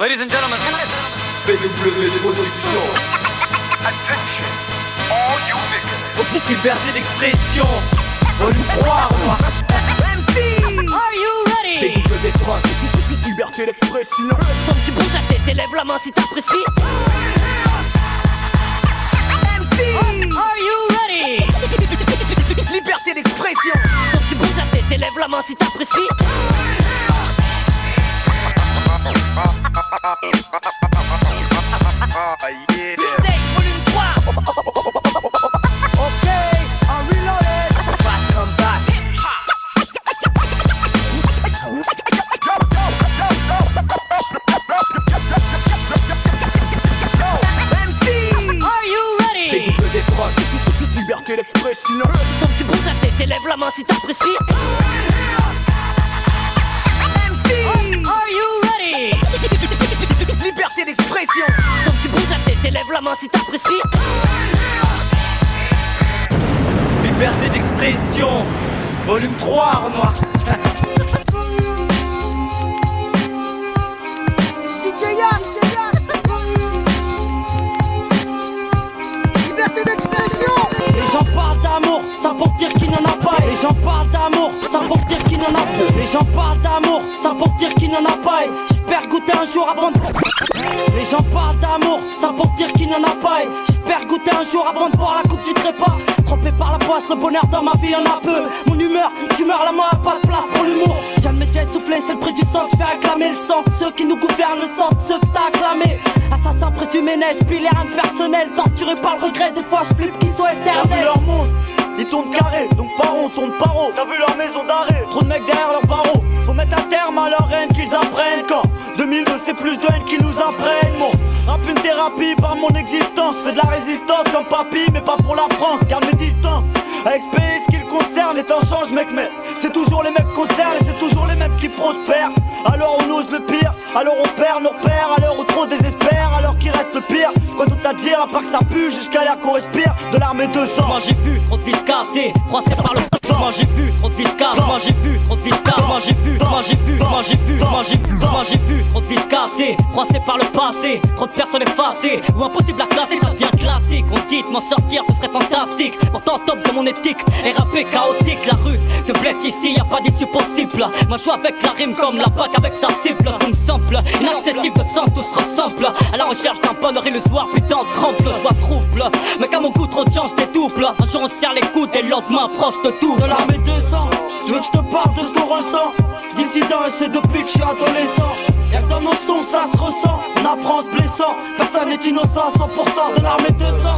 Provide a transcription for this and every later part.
Ladies and gentlemen, BW Production. attention, all you niggas. Liberté d'expression, volume 3, moi. MC, are you ready? BW Liberté d'expression. Ton petit bout de la tête, élève la main si t'apprécies. MC, are you ready? Liberté d'expression. Ton petit bout de la tête, élève la main si t'apprécies. Mistake, volume 3. Okay, I'm reloaded. Back, come back. MC, are you ready? BW Liberté d'expression. Ton petit bout de la tête, élève la main si t'apprécies. MC, are you ready? Liberté d'expression. Ton petit bout de la tête, élève la main si t'apprécies. Liberté d'expression, volume 3, moi. DJ Yann, liberté d'expression. Les gens parlent d'amour, ça pour dire qu'il n'en a pas. Les gens parlent d'amour, ça pour dire qu'il n'en a pas. Les gens parlent d'amour, ça pour dire qu'il n'en a pas. J'espère goûter un jour avant de... Les gens parlent d'amour, ça pour dire qu'il n'en a pas. J'espère goûter un jour avant de boire la coupe du trépas. Trompé par la poisse, le bonheur dans ma vie y'en a peu. Mon humeur, une tumeur, la mort, pas de place pour l'humour. J'aime mes jets souffler, c'est le prix du sang que je fais acclamer. Le sang de ceux qui nous gouvernent, le sang de ceux que t'as acclamé. Assassin présumé, n'est-ce les rames personnelles. Torturé par le regret, des fois je flippe qu'ils soient T'as vu éternels. leur monde, ils tournent carré, donc par rond, tournent par haut. T'as vu leur maison d'arrêt, trop de mecs derrière leurs barreaux. Faut mettre un terme à leur haine qu'ils apprennent. Quand 2002 c'est plus de haine qui nous imprègne. Mon rap une thérapie par mon existence. Fais de la résistance comme papy, mais pas pour la France. Garde mes distances avec ce pays, ce qui le concerne. Les temps changent mec, mais c'est toujours les mêmes concerts. Et c'est toujours les mêmes qui prospèrent. Alors on ose le pire, alors on perd nos repères. À l'heure où trop désespère, alors qu'il reste le pire. Quoi d'autre à dire à part que ça pue jusqu'à l'air qu'on respire. De l'armée 200. Moi j'ai vu trop de vis cassés, froissés par le sang. Moi j'ai vu trop de vis cassés. Moi j'ai vu trop de vis cassés. Moi j'ai vu, moi j'ai vu, moi j'ai vu, moi j'ai vu, moi j'ai vu trop de vis cassés, froissés par le passé. Trop de personnes effacées, ou impossible à classer, ça devient classique. On dit de m'en sortir, ce serait fantastique. Pourtant top de mon éthique, RAP chaotique. La rue te blesse ici, y a pas d'issue possible. Moi je joue avec la rime comme la PAC avec sa cible. Tout me semble inaccessible, de sens tout se ressemble. À la recherche d'un bonheur illusoire, putain tremble, je vois trouble. Mais qu'à mon goût trop de chance dédouble. Un jour on serre les coudes et le lendemain proche de tout. De l'armée 200, tu veux que je te parle de ce qu'on ressent. Dissident et c'est depuis que je suis adolescent. Y'a que dans nos sons ça se ressent. On apprend en se blessant, personne n'est innocent à 100%. De l'armée 200,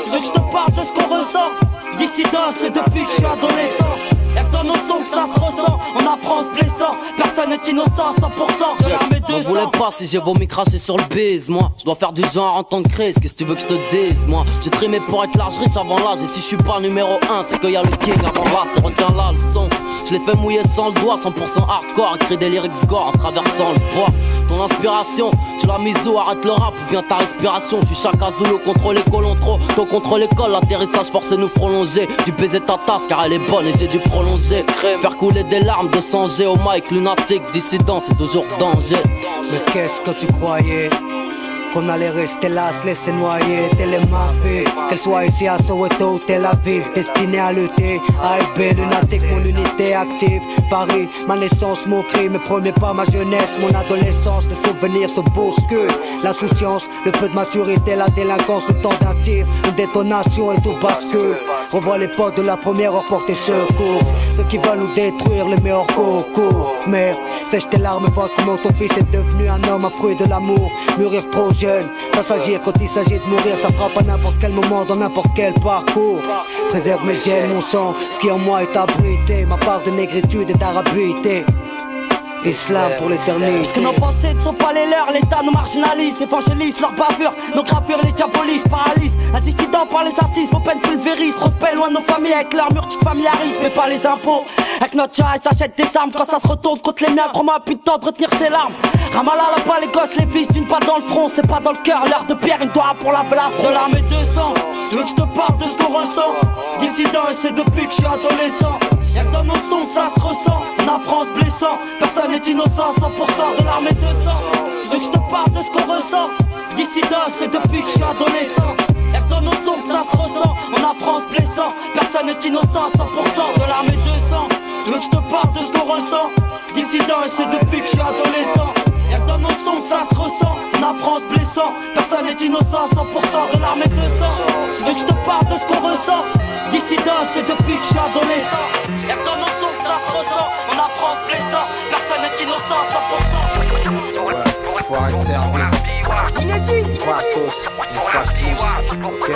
tu veux que je te parle de ce qu'on ressent. Dissident c'est depuis que je suis adolescent. Y'a que dans nos sons que ça se ressent. On apprend en se blessant, personne n'est innocent à 100%. De l'armée 200. M'en voulais pas si j'ai vomi cracher sur le bise. Moi, je dois faire du genre en tant que crise. Qu'est-ce que tu veux que je te dise? Moi, j'ai trimé pour être large riche avant l'âge. Et si je suis pas numéro 1, c'est qu'il y a le king avant là. C'est retiens là le son. Je l'ai fait mouiller sans le doigt, 100% hardcore. Écrit des lyrics gore en traversant le bois. Ton inspiration, tu l'as mise où? Arrête le rap ou bien ta respiration. Je suis Chaka Zulu contre les colons trop. Toi contre l'école, l'atterrissage forcé nous prolonger. Du baiser ta tasse car elle est bonne et j'ai dû prolonger. Faire couler des larmes de sanger au mic, lunatique, dissident, c'est toujours danger. Mais qu'est-ce que tu croyais? Qu'on allait rester là, se laisser noyer, telle est ma vie. Qu'elle soit ici à Soweto ou Tel Aviv, destinée à lutter. AFB, lunatique, mon unité active. Paris, ma naissance, mon cri, mes premiers pas, ma jeunesse, mon adolescence. Les souvenirs se bousculent. L'insouciance, le peu de maturité, la délinquance, le temps d'un tir, une détonation et tout bascule. Revois les potes de la première heure porter secours. Ceux qui veulent nous détruire, les meilleurs concours. Mère, sèche tes larmes, vois comment ton fils est devenu un homme, un fruit de l'amour. Mûrir trop jeune, ça s'agir quand il s'agit de mourir. Ça frappe à n'importe quel moment, dans n'importe quel parcours. Préserve mes gènes, mon sang, ce qui en moi est abrité. Ma part de négritude et d'arabité. Islam pour l'éternité. Ce que nos pensées ne sont pas les leurs, l'État nous marginalise, évangélise leur bavure, nos gravures les diabolisent, paralysent. Un dissident par les assises, vos peines pulvérisent. Trop de peine loin de nos familles, avec leur mur tu te familiarises, mais pas les impôts. Avec notre chat, ils s'achètent des armes quand ça se retourne contre les miens. Crois-moi, plus de temps de retenir ses larmes. Ramallah là-bas, les gosses, les fils, d'une balle dans le front, c'est pas dans le cœur. L'heure de pierre, une doigt pour laver la front. De l'armée 200, tu veux que je te parle de ce qu'on ressent. Dissident et c'est depuis que je suis adolescent. Y'a que dans nos sons que ça se ressent. On apprend en se blessant, personne n'est innocent à 100%. De l'armée 200, tu veux que je te parle parle de ce qu'on ressent. Dissident, c'est depuis que je suis adolescent. Elle donne au son que ça se ressent. On apprend en se blessant. Personne n'est innocent, 100% de l'armée de sang. Tu veux que je te parle de ce qu'on ressent? Dissident, et c'est depuis que je suis adolescent. Elle donne au son que ça se ressent. On apprend en se blessant. Personne n'est innocent, 100% de l'armée de sang. Tu veux que je te parle de ce qu'on ressent? Dissident, c'est depuis que je suis adolescent. Elle donne au son que ça se ressent. On apprend en se blessant. Personne n'est innocent, 100%. Faut arrêter de service. Inédit. Trois sauces, une fois de plus. Ok.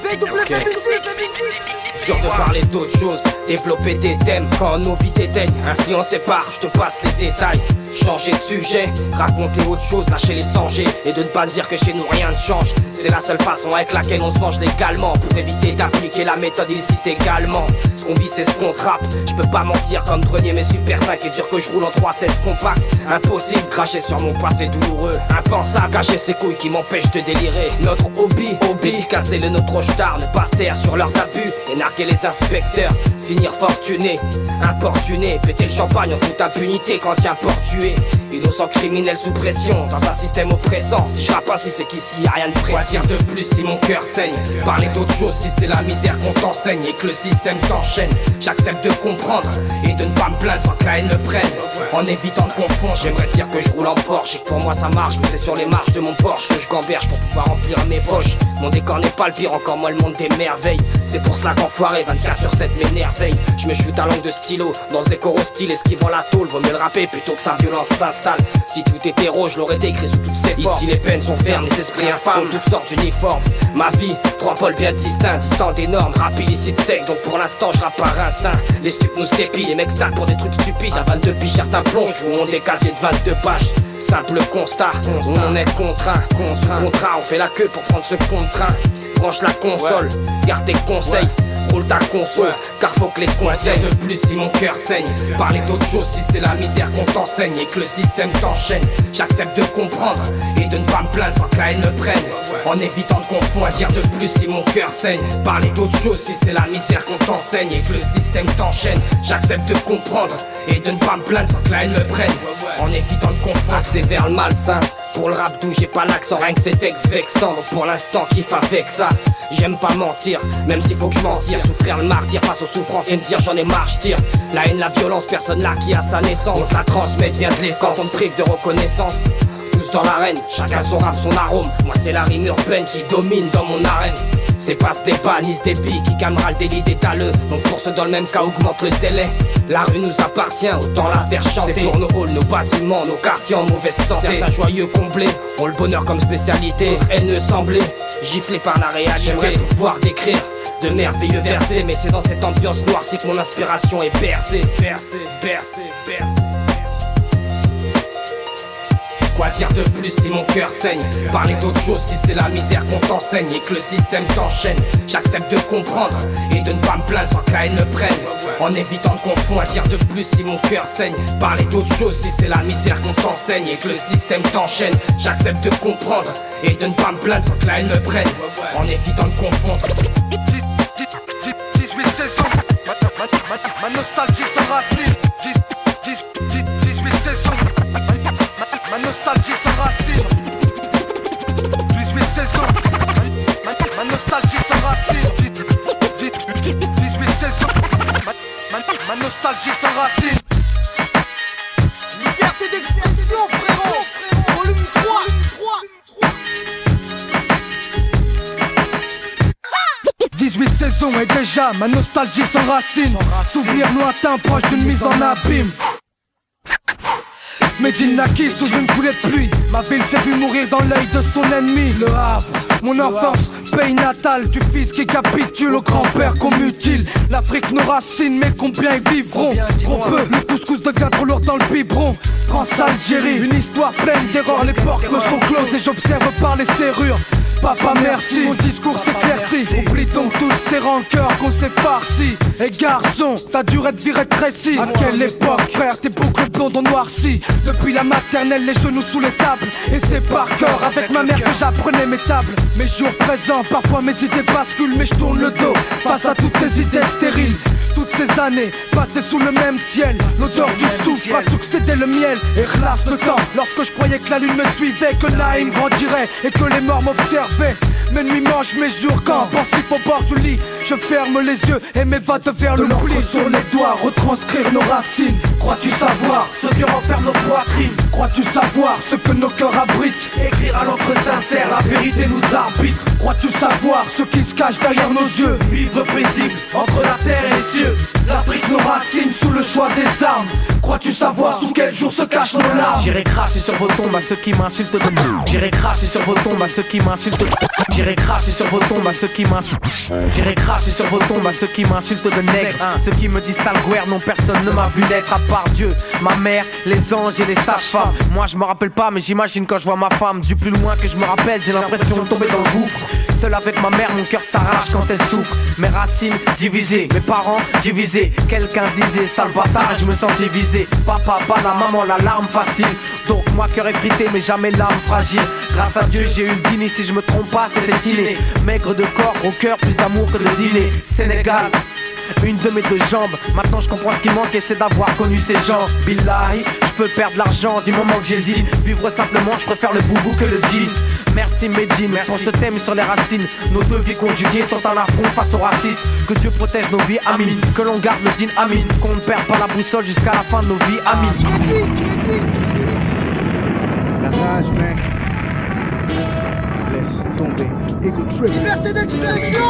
BW Musique. Sûr de parler d'autres choses, développer des thèmes quand nos vies t'éteignent. Influencé par, je te passe les détails. Changer de sujet, raconter autre chose, lâcher les sangers et de ne pas dire que chez nous rien ne change. C'est la seule façon avec laquelle on se venge légalement, pour éviter d'appliquer la méthode illicite également. Ce qu'on vit c'est ce qu'on trappe. Je peux pas mentir comme Grenier mes Super 5 et dire que je roule en 3-7 compact. Impossible, cracher sur mon passé douloureux. Impensable, cacher ces couilles qui m'empêchent de délirer. Notre hobby, casser le nôtre star, ne pas se taire sur leurs abus et narguer les inspecteurs. Finir fortuné, importuné, péter le champagne en toute impunité quand y'a un port tué. Innocent criminel sous pression, dans un système oppressant. Si je rappe ainsi c'est qu'ici y'a rien de précis. Quoi dire de plus si mon cœur saigne? Parler d'autre chose si c'est la misère qu'on t'enseigne et que le système t'enchaîne. J'accepte de comprendre et de ne pas me plaindre sans que la haine me prenne. En évitant de confondre, j'aimerais dire que je roule en Porsche et que pour moi ça marche. C'est sur les marches de mon Porsche que je gamberge pour pouvoir remplir mes poches. Mon décor n'est pas le pire, encore moins le monde des merveilles. C'est pour cela qu'enfoiré 24/7 m'énerveille. Je me chute à langue de stylo dans ce décor hostile, esquivant la tôle. Vaut mieux le rapper plutôt que sa violence s'installe. Si tout était héros, je l'aurais décrit sous toutes ses formes. Ici les peines sont fermes, les esprits infâmes, toutes sortes d'uniformes. Ma vie, trois pôles bien distincts, distants des normes. Rap illicite sec, donc pour l'instant je rappe par instinct. Les stupes nous stépillent, les mecs stackent pour des trucs stupides. À 22 piges, certains plongent, où on des casiers de 22 pages. Simple constat, on est contraint. Contrat, on fait la queue pour prendre ce contraint. Branche la console, garde tes conseils. Roule ta console, car faut que les conseils de plus si mon cœur saigne. Parler d'autre chose si c'est la misère qu'on t'enseigne et que le système t'enchaîne. J'accepte de comprendre et de ne pas me plaindre sans que la haine me prenne. En évitant de confondre, dire de plus si mon cœur saigne. Parler d'autre chose si c'est la misère qu'on t'enseigne et que le système t'enchaîne. J'accepte de comprendre et de ne pas me plaindre sans que la haine me prenne. En évitant de confondre, axé vers le malsain. Pour le rap d'où j'ai pas l'accent, rien que c'est ex-vexant. Donc pour l'instant kiffe avec ça. J'aime pas mentir, même s'il faut que je mentire. Souffrir le martyr face aux souffrances et me dire j'en ai marre, je tire. La haine, la violence, personne là qui a sa naissance. On se la transmet, vient de l'essence. Quand on me prive de reconnaissance, tous dans l'arène, chacun son rap, son arôme. Moi c'est la rime urbaine qui domine dans mon arène. C'est pas ce débat ni ce débit qui calmera le délit d'étaleux. Donc pour ceux dans le même cas augmente le délai. La rue nous appartient, autant la faire chanter. C'est pour nos halls, nos bâtiments, nos quartiers en mauvaise santé. Certains joyeux comblés ont le bonheur comme spécialité. D'autres haineux semblés, giflés par la réalité. J'aimerais pouvoir décrire de merveilleux versets, mais c'est dans cette ambiance noircie que mon inspiration est bercée. Bercée. Quoi dire de plus si mon cœur saigne? Parler d'autre chose si c'est la misère qu'on t'enseigne et que le système t'enchaîne. J'accepte de comprendre et de ne pas me plaindre sans que la haine me prenne. En évitant de confondre, dire de plus si mon cœur saigne. Parler d'autre chose si c'est la misère qu'on t'enseigne et que le système t'enchaîne. J'accepte de comprendre et de ne pas me plaindre sans que la haine me prenne. En évitant de confondre. 18 saisons, ma nostalgie s'enracine. 18 saisons, ma nostalgie s'enracine. 18 saisons, ma nostalgie s'enracine. 18 saisons, ma nostalgie s'enracine. Liberté d'expression, frérot. Volume 3. 18 saisons et déjà ma nostalgie s'enracine. Souvenir lointain proche d'une mise en abîme. Medinaki sous une coulée de pluie. Ma ville s'est vue mourir dans l'œil de son ennemi. Le Havre, mon enfance, pays natal du fils qui capitule au grand-père qu'on mutile. L'Afrique nos racines, mais combien ils vivront? Trop peu, le couscous devient trop lourd dans le biberon. France, Algérie, une histoire pleine d'erreurs. Les portes me sont closes et j'observe par les serrures. Papa merci, mon discours s'éclaircit. Oublie donc toutes ces rancœurs qu'on s'est farci. Et garçon, ta durée de vie rétrécie. À quelle époque frère, tes boucles blondes ont noirci. Depuis la maternelle, les genoux sous les tables. Et c'est par cœur avec ma mère que j'apprenais mes tables. Mes jours présents, parfois mes idées basculent. Mais je tourne le dos face à toutes ces idées stériles. Toutes ces années passées sous le même ciel, l'odeur du soufre a succédé le miel. Et relâche le temps, lorsque je croyais que la lune me suivait, que Naïm grandirait et que les morts m'observaient. Mes nuits mangent mes jours quand pensif au bord du lit. Je ferme les yeux et m'évade vers le pli. Sur les doigts, retranscrire nos racines. Crois-tu savoir ce que renferment nos poitrines? Crois-tu savoir ce que nos cœurs abritent? Écrire à l'encre sincère, la vérité nous arbitre. Crois-tu savoir ce qui se cache derrière nos yeux? Vivre paisible entre la terre et les cieux. L'Afrique nos racines sous le choix des armes. Crois-tu savoir sous quel jour se cachent nos larmes? J'irai cracher sur vos tombes à ceux qui m'insultent de nous. J'irai cracher sur vos tombes à ceux qui m'insultent de nous. J'irai cracher sur vos tombes à ceux qui m'insultent. J'irai cracher sur vos tombes à ceux qui m'insultent de nègre. Ceux qui me disent sale guerre, non personne ne m'a vu naître à part Dieu, ma mère, les anges et les sages-femmes. Moi je me rappelle pas mais j'imagine quand je vois ma femme. Du plus loin que je me rappelle, j'ai l'impression de tomber dans le gouffre. Seul avec ma mère, mon cœur s'arrache quand elle souffre. Mes racines divisées, mes parents divisés. Quelqu'un disait sale bâtard et je me sentais visé. Papa, pas la maman, la larme facile. Donc moi cœur effrité mais jamais l'âme fragile. Grâce à Dieu j'ai eu le dîner, si je me trompe pas c'était inné. Maigre de corps, au cœur, plus d'amour que de dîner. Sénégal, une de mes deux jambes. Maintenant je comprends ce qui manque et c'est d'avoir connu ces gens. Billahi, je peux perdre l'argent du moment que j'ai le deal. Vivre simplement, je préfère le boubou que le jean. Merci Medine pour ce thème sur les racines. Nos deux vies conjuguées sont en affront face au racisme. Que Dieu protège nos vies, amin. Que l'on garde le din, amin. Qu'on ne perd pas la boussole jusqu'à la fin de nos vies, amin. La rage mec, laisse tomber. Ego trip, liberté d'expression.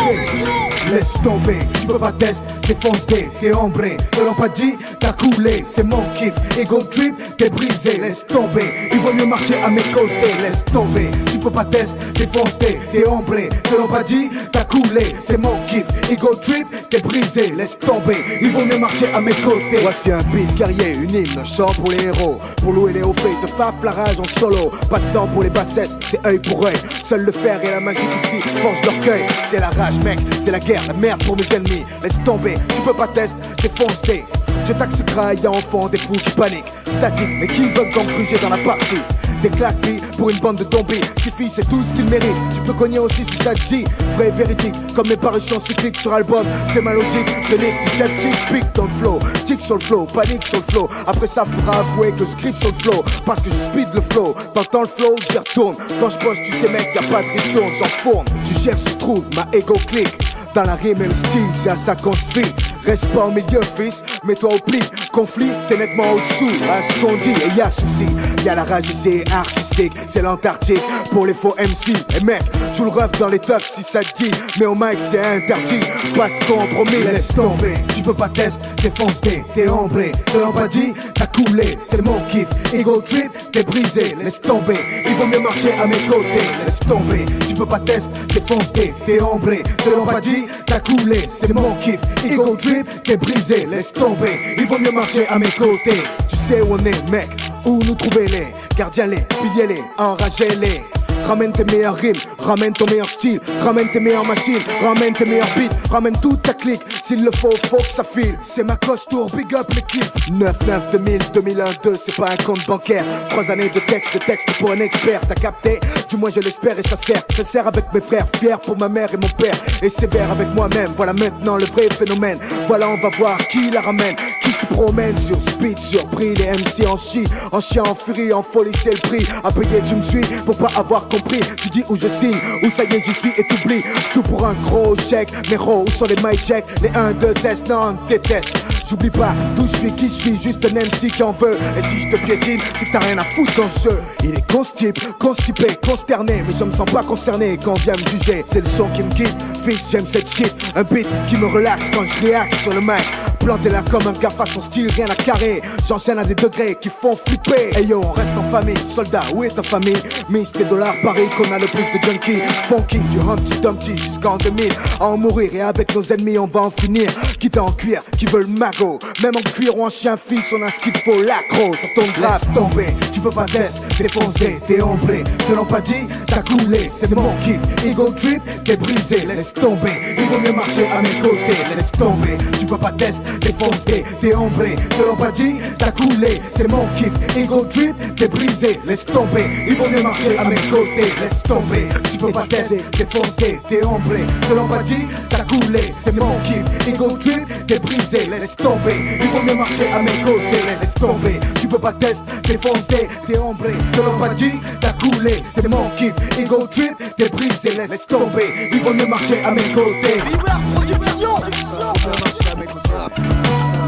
Laisse tomber, tu peux pas tester, t'es foncé, t'es ambré. Te l'ont pas dit, t'as coulé, c'est mon kiff. Ego trip, t'es brisé, laisse tomber. Il vaut mieux marcher à mes côtés, laisse tomber. Tu peux pas tester, t'es foncé, t'es ambré. Te l'ont pas dit, t'as coulé, c'est mon kiff. Ego trip, t'es brisé, laisse tomber. Il vaut mieux marcher à mes côtés. Voici un beat guerrier, une hymne, un chant pour les héros. Pour louer les hauts faits de Faf, la rage en solo. Pas de temps pour les bassesses, c'est œil pour œil. Seul le fer et la magie ici, force d'orgueil. C'est la rage mec, c'est la guerre, la merde pour mes ennemis. Laisse tomber, tu peux pas tester, t'es foncé. Je taxe graille à enfants, des fous qui paniquent. Statique, mais qui veulent gruger dans la partie. Des claques pour une bande de zombies. Suffit, c'est tout ce qu'ils méritent. Tu peux cogner aussi si ça te dit. Vrai et véridique, comme mes parutions cycliques sur album. C'est ma logique, je nique du sceptique. Pique dans le flow, tic sur le flow, panique sur le flow. Après ça, faudra avouer que je script sur le flow. Parce que je speed le flow. T'entends le flow, j'y retourne. Quand je poste, tu sais mec, y'a pas de ristourne, j'enfourne. Tu cherches, tu trouves, ma ego clique. Dans la rime et le style, c'est à ça qu'on se fit. Reste pas au milieu fils, mets-toi au pli. Conflit, t'es nettement au-dessous. À ce qu'on dit, et y'a souci. Y'a la rage ici, artistique. C'est l'Antarctique pour les faux MC. Et mec, joue le ref dans les toughs si ça te dit. Mais au mic c'est interdit, pas de compromis. Laisse tomber, tu peux pas tester, t'es foncé, t'es ambré. Te l'ont pas dit, t'as coulé, c'est mon kiff. Ego trip, t'es brisé, laisse tomber. Il vaut mieux marcher à mes côtés. Laisse tomber, tu peux pas tester, t'es foncé, t'es ambré. Te l'ont pas dit, t'as coulé, c'est mon kiff. Ego trip, t'es brisé, laisse tomber. Il vaut mieux marcher à mes côtés. Tu sais où on est mec, où nous trouver les. Gardiens-les, pillez-les, enragez-les. Ramène tes meilleures rimes, ramène ton meilleur style, ramène tes meilleures machines, ramène tes meilleurs beats, ramène toute ta clique. S'il le faut que ça file. C'est ma costour, big up l'équipe. 9-9, 2000, 2001, 2, c'est pas un compte bancaire. 3 années de texte pour un expert. T'as capté? Du moins je l'espère et ça sert avec mes frères. Fier pour ma mère et mon père. Et sévère avec moi-même. Voilà maintenant le vrai phénomène. Voilà on va voir qui la ramène. Qui se promène sur speed, surpris. Les MC en chien, en furie, en folie c'est le prix. À payer tu me suis pour pas avoir compris. Tu dis où je signe, où ça y est j'y suis et t'oublies. Tout pour un gros chèque. Mais où sont les mic checks? Les 1, 2 tests, non déteste. J'oublie pas d'où je suis, qui je suis, juste un MC qui en veut. Et si je te piétine, c'est que t'as rien à foutre dans ce jeu. Il est constipé, consterné. Mais je me sens pas concerné quand on vient me juger. C'est le son qui me guide, fils j'aime cette shit. Un beat qui me relaxe quand je réacte sur le mic. Planté là comme un gaffe à son style, rien à carrer. J'enchaîne à des degrés qui font flipper. Hey yo, on reste en famille, soldat, où est ta famille? Mise tes dollars, pareil qu'on a le plus de junkies. Funky, du Humpty Dumpty jusqu'en 2000. À en mourir et avec nos ennemis on va en finir. Quitte à en cuire, qui veulent Mac go. Même en cuir ou en chien fils, on a ce qu'il faut, l'accro sur ton grave tombé. Tu peux pas test, défoncer, t'es ombré. Te l'ont pas dit, t'as coulé, c'est mon kiff. Ego trip, t'es brisé, laisse tomber. Il vaut mieux marcher à mes côtés, laisse tomber. Tu peux pas test, défoncer, t'es ombré. Te l'ont pas dit, t'as coulé, c'est mon kiff. Ego trip, t'es brisé, laisse tomber. Il vaut mieux marcher à mes côtés, laisse tomber. Tu peux pas test, défoncer, t'es ombré. Te l'ont pas dit, t'as coulé, c'est mon kiff. Ego trip, t'es brisé, laisse tomber. Il vaut mieux marcher à mes côtés, laisse tomber. Tu peux pas test, défoncer, t'es ombré. Te l'ont pas dit, t'as coulé, c'est mon kiff. Ego trip, t'es brisé, laisse tomber. Il vaut mieux marcher à mes côtés. Viva production. Laisse tomber.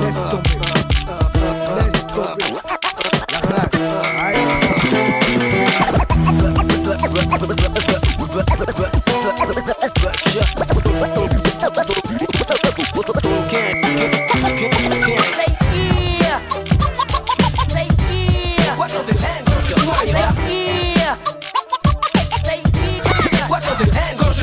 Laisse tomber.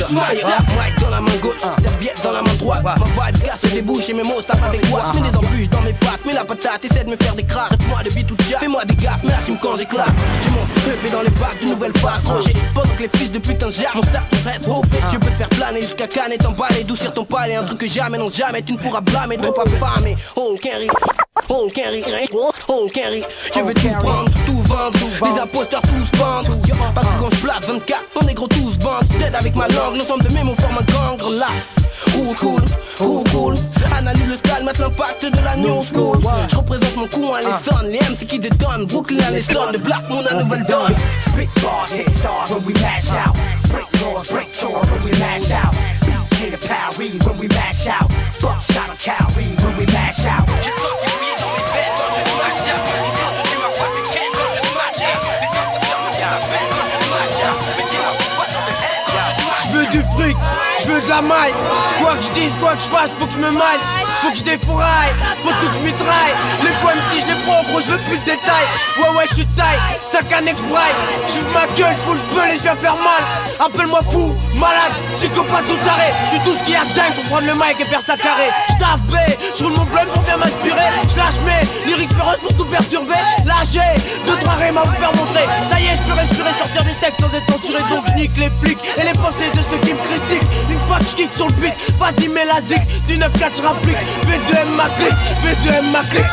Mike dans la main gauche, serviette dans la main droite. Ma vibe casse des bouches et mes mots savent adéquats. Mets des embûches dans mes pattes, mets la patate, essaie de me faire des crasses. Traite-moi de bite ou de chat, fais-moi des gaffes, mais assume quand j'éclate. J'ai mon pépé dans les bacs de nouvelles phases. Roger, pendant que les fils de putain gèrent mon start reste hope. Je peux te faire planer jusqu'à Cannes et t'emballer, doucir ton palais. Un truc que jamais, non jamais, tu ne pourras blâmer. Trop affamé, oh Kenry. Oh Kenry, oh Kenry, je veux tout prendre, tout vendre, les imposteurs tous bandent. Parce que quand je place 24, on est gros tous bandent. T'aides avec ma langue, nous sommes de même, on forme un gang, relax. Roule cool, analyse le style, mettre l'impact de la new school. Je représente mon coin, les sons, les MC qui détonnent. Brooklyn, les sons, de Black Moon, la nouvelle donne. Spit bars, hit stars when we mash out. Break laws, break chores when we mash out. Hit a Paris when we mash out. Buckshot of Cowrie when we mash out. J'ai tant de billets dans mes veines quand je smash out. Les autres tu m'as frappé ken quand je smash out. Les autres sur me font la peine quand je smash out. Mais dis-moi pourquoi t'en te haine quand je smash out. Je veux du fric, je veux de la maille. Quoi que je dise, quoi que je fasse, faut que je me maille. Faut que je défouraille, faut tout que je mitraille. Les fois si je les prends gros, je veux plus de détails. Ouais je suis taille, sac à next braille. J'ouvre ma gueule, full spell et je viens faire mal. Appelle-moi fou, malade, psychopathe ou taré. Je suis tout ce qu'il y a de dingue pour prendre le mic et faire sa carré. J'taffe B, je roule mon blunt pour bien m'inspirer. J'lâche mes lyrics féroces pour tout perturber. Là j'ai 2-3 rimes à vous faire montrer. Ça y est, je peux respirer, sortir des textes sans être censuré. Donc je nique les flics et les pensées de ceux qui me critiquent. Une fois que je kick sur le beat, vas-y mets la zig. Du 9-4 je rapplique, V2M ma clique, V2M ma clique.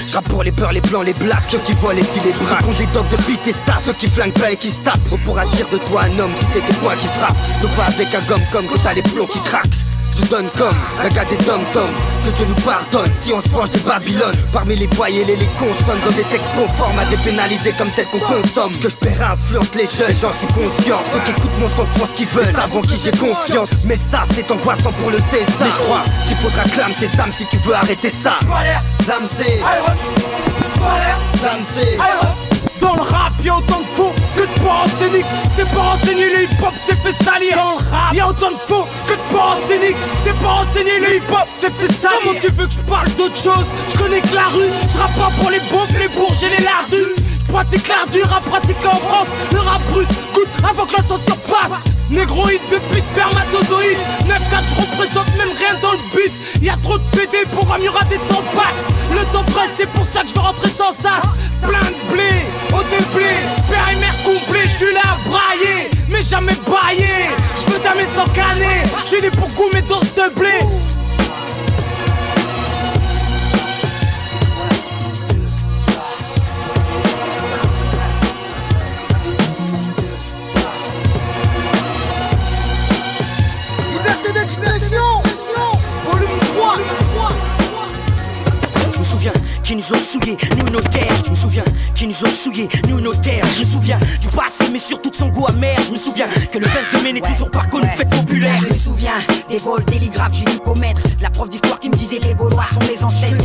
J'rappe pour les peurs, les blancs, les blacks, ceux qui volent et qui les braquent. Ceux qui ont des dogs de beat et stats, ceux qui flinguent pas et qui se tapent. On pourra dire de toi un homme si c'est que toi qui frappe. Non pas avec un gomme comme quand t'as les plombs qui craquent. Je donne comme la gars des dom-toms. Que Dieu nous pardonne si on se venge de Babylone. Parmi les voyelles et les consonnes, dans des textes conformes à dépénaliser comme celles qu'on consomme. Ce que je perds influence les jeunes, j'en suis conscient. Ceux qui écoutent mon son font ce qu'ils veulent, savent en qui j'ai confiance. Mais ça c'est angoissant pour le César. Mais je crois qu'il faudra clamer ces âmes si tu veux arrêter ça. Zamsé, Zamsé. Dans le rap, y'a autant de faux que de parents scéniques. Tes parents scéniques, le hip-hop s'est fait salir. Dans le rap, y'a autant de faux que de parents scéniques. Tes parents scéniques, le hip-hop s'est fait salir. Comment tu veux que je parle d'autre chose? Je connais que la rue, je rappe pas pour les bombes, les bourges et les lardus. Je pratique l'art du rap pratiqué en France. Le rap brut coûte avant que la censure passe. Négroïde depuis spermatozoïde 9-4 je représente même rien dans le beat. Y'a trop de PD pour Amura des temps passe. Le temps presse c'est pour ça que je vais rentrer sans ça. Plein de blé, au déblé, père et mère complet. Je suis là à brailler, mais jamais bailler. Je veux damer sans canner. J'ai des pour goût mes doses de blé. Liberté d'expression, volume 3. Je me souviens qui nous ont souillés, nous nos terres. Je me souviens qui nous ont souillés, nous nos terres. Je me souviens du passé mais surtout de son goût amer. Je me souviens que le 22 mai n'est toujours pas connu, fête populaire. Je me souviens des vols, des télégraphes, j'ai dû commettre. De la prof d'histoire qui me disait les Gaulois sont les ancêtres.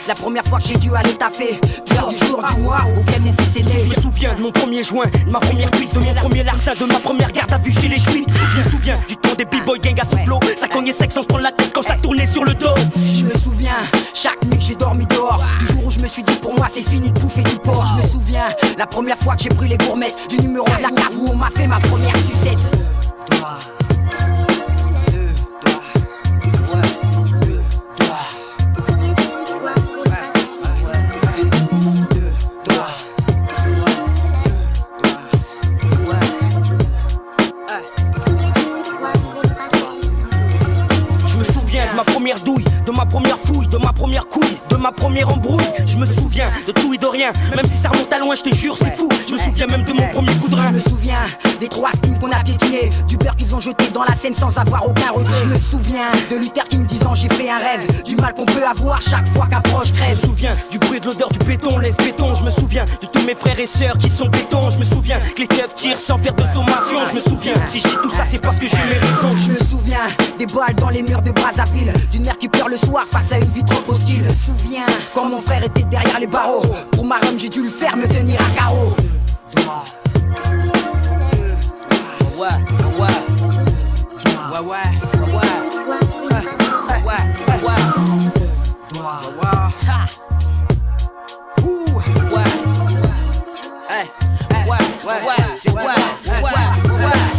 La première fois que j'ai dû aller taffer, du jour, du mois, au bien mon fils aîné. Je me souviens de mon premier joint, de ma première cuite, de mon premier larcin, de ma première garde à vue chez les Schmitt. Je me souviens du temps des b-boy gang à sous-flot. Ça cognait sec sans se prendre la tête quand ça tournait sur le dos. Je me souviens, chaque nuit que j'ai dormi dehors, du jour où je me suis dit pour moi c'est fini de bouffer du porc. Je me souviens, la première fois que j'ai pris les gourmettes, du numéro de la cave où on m'a fait ma première sucette. ma première embrouille. Je me souviens de tout et de rien, même si ça remonte à loin, je te jure, c'est fou. Je me souviens même de mon premier coup de rein. Je me souviens des 3 skins qu'on a piétinés, du beurre qu'ils ont jeté dans la Seine sans avoir aucun regret. Je me souviens de Luther King disant j'ai fait un rêve, du mal qu'on peut avoir chaque fois qu'un proche crève. Je me souviens du bruit de l'odeur du béton, laisse béton. Je me souviens de tous mes frères et sœurs qui sont béton. Je me souviens que les keufs tirent sans faire de sommation. Je me souviens, si je dis tout ça c'est parce que j'ai mes raisons. Je me souviens des balles dans les murs de Brazzaville, d'une mère qui pleure le soir face à une vie trop hostile. Je me souviens quand mon frère était derrière les barreaux, pour ma rhum j'ai dû le faire me tenir à carreau.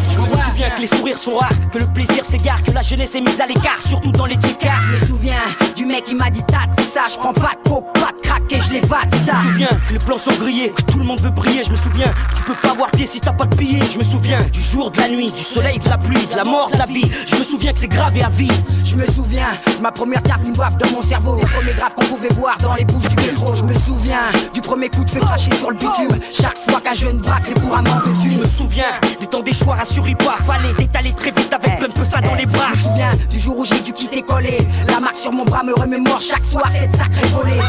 Je me souviens que les sourires sont rares, que le plaisir s'égare, que la jeunesse est mise à l'écart, surtout dans les ticards. Je me souviens du mec qui m'a dit tate ça, je prends pas de coke, pas de crack et je les vate ça. Je me souviens que les plans sont grillés, que tout le monde veut briller. Je me souviens que tu peux pas avoir pied si t'as pas de billets. Je me souviens du jour, de la nuit, du soleil, de la pluie, de la mort, de la vie. Je me souviens que c'est gravé à vie. Je me souviens de ma première taf, une baffe dans mon cerveau, des premiers graves qu'on pouvait voir dans les bouches du métro. Je me souviens du premier coup de feu craché sur le bitume, chaque fois qu'un jeune braque c'est pour un manque de thunes. Je me souviens du temps des choix à Suripa, fallait détaler très vite avec plein de peu ça dans les bras. Je me souviens du jour où j'ai dû quitter collé, la marque sur mon bras me remémore chaque soir cette sacrée volée.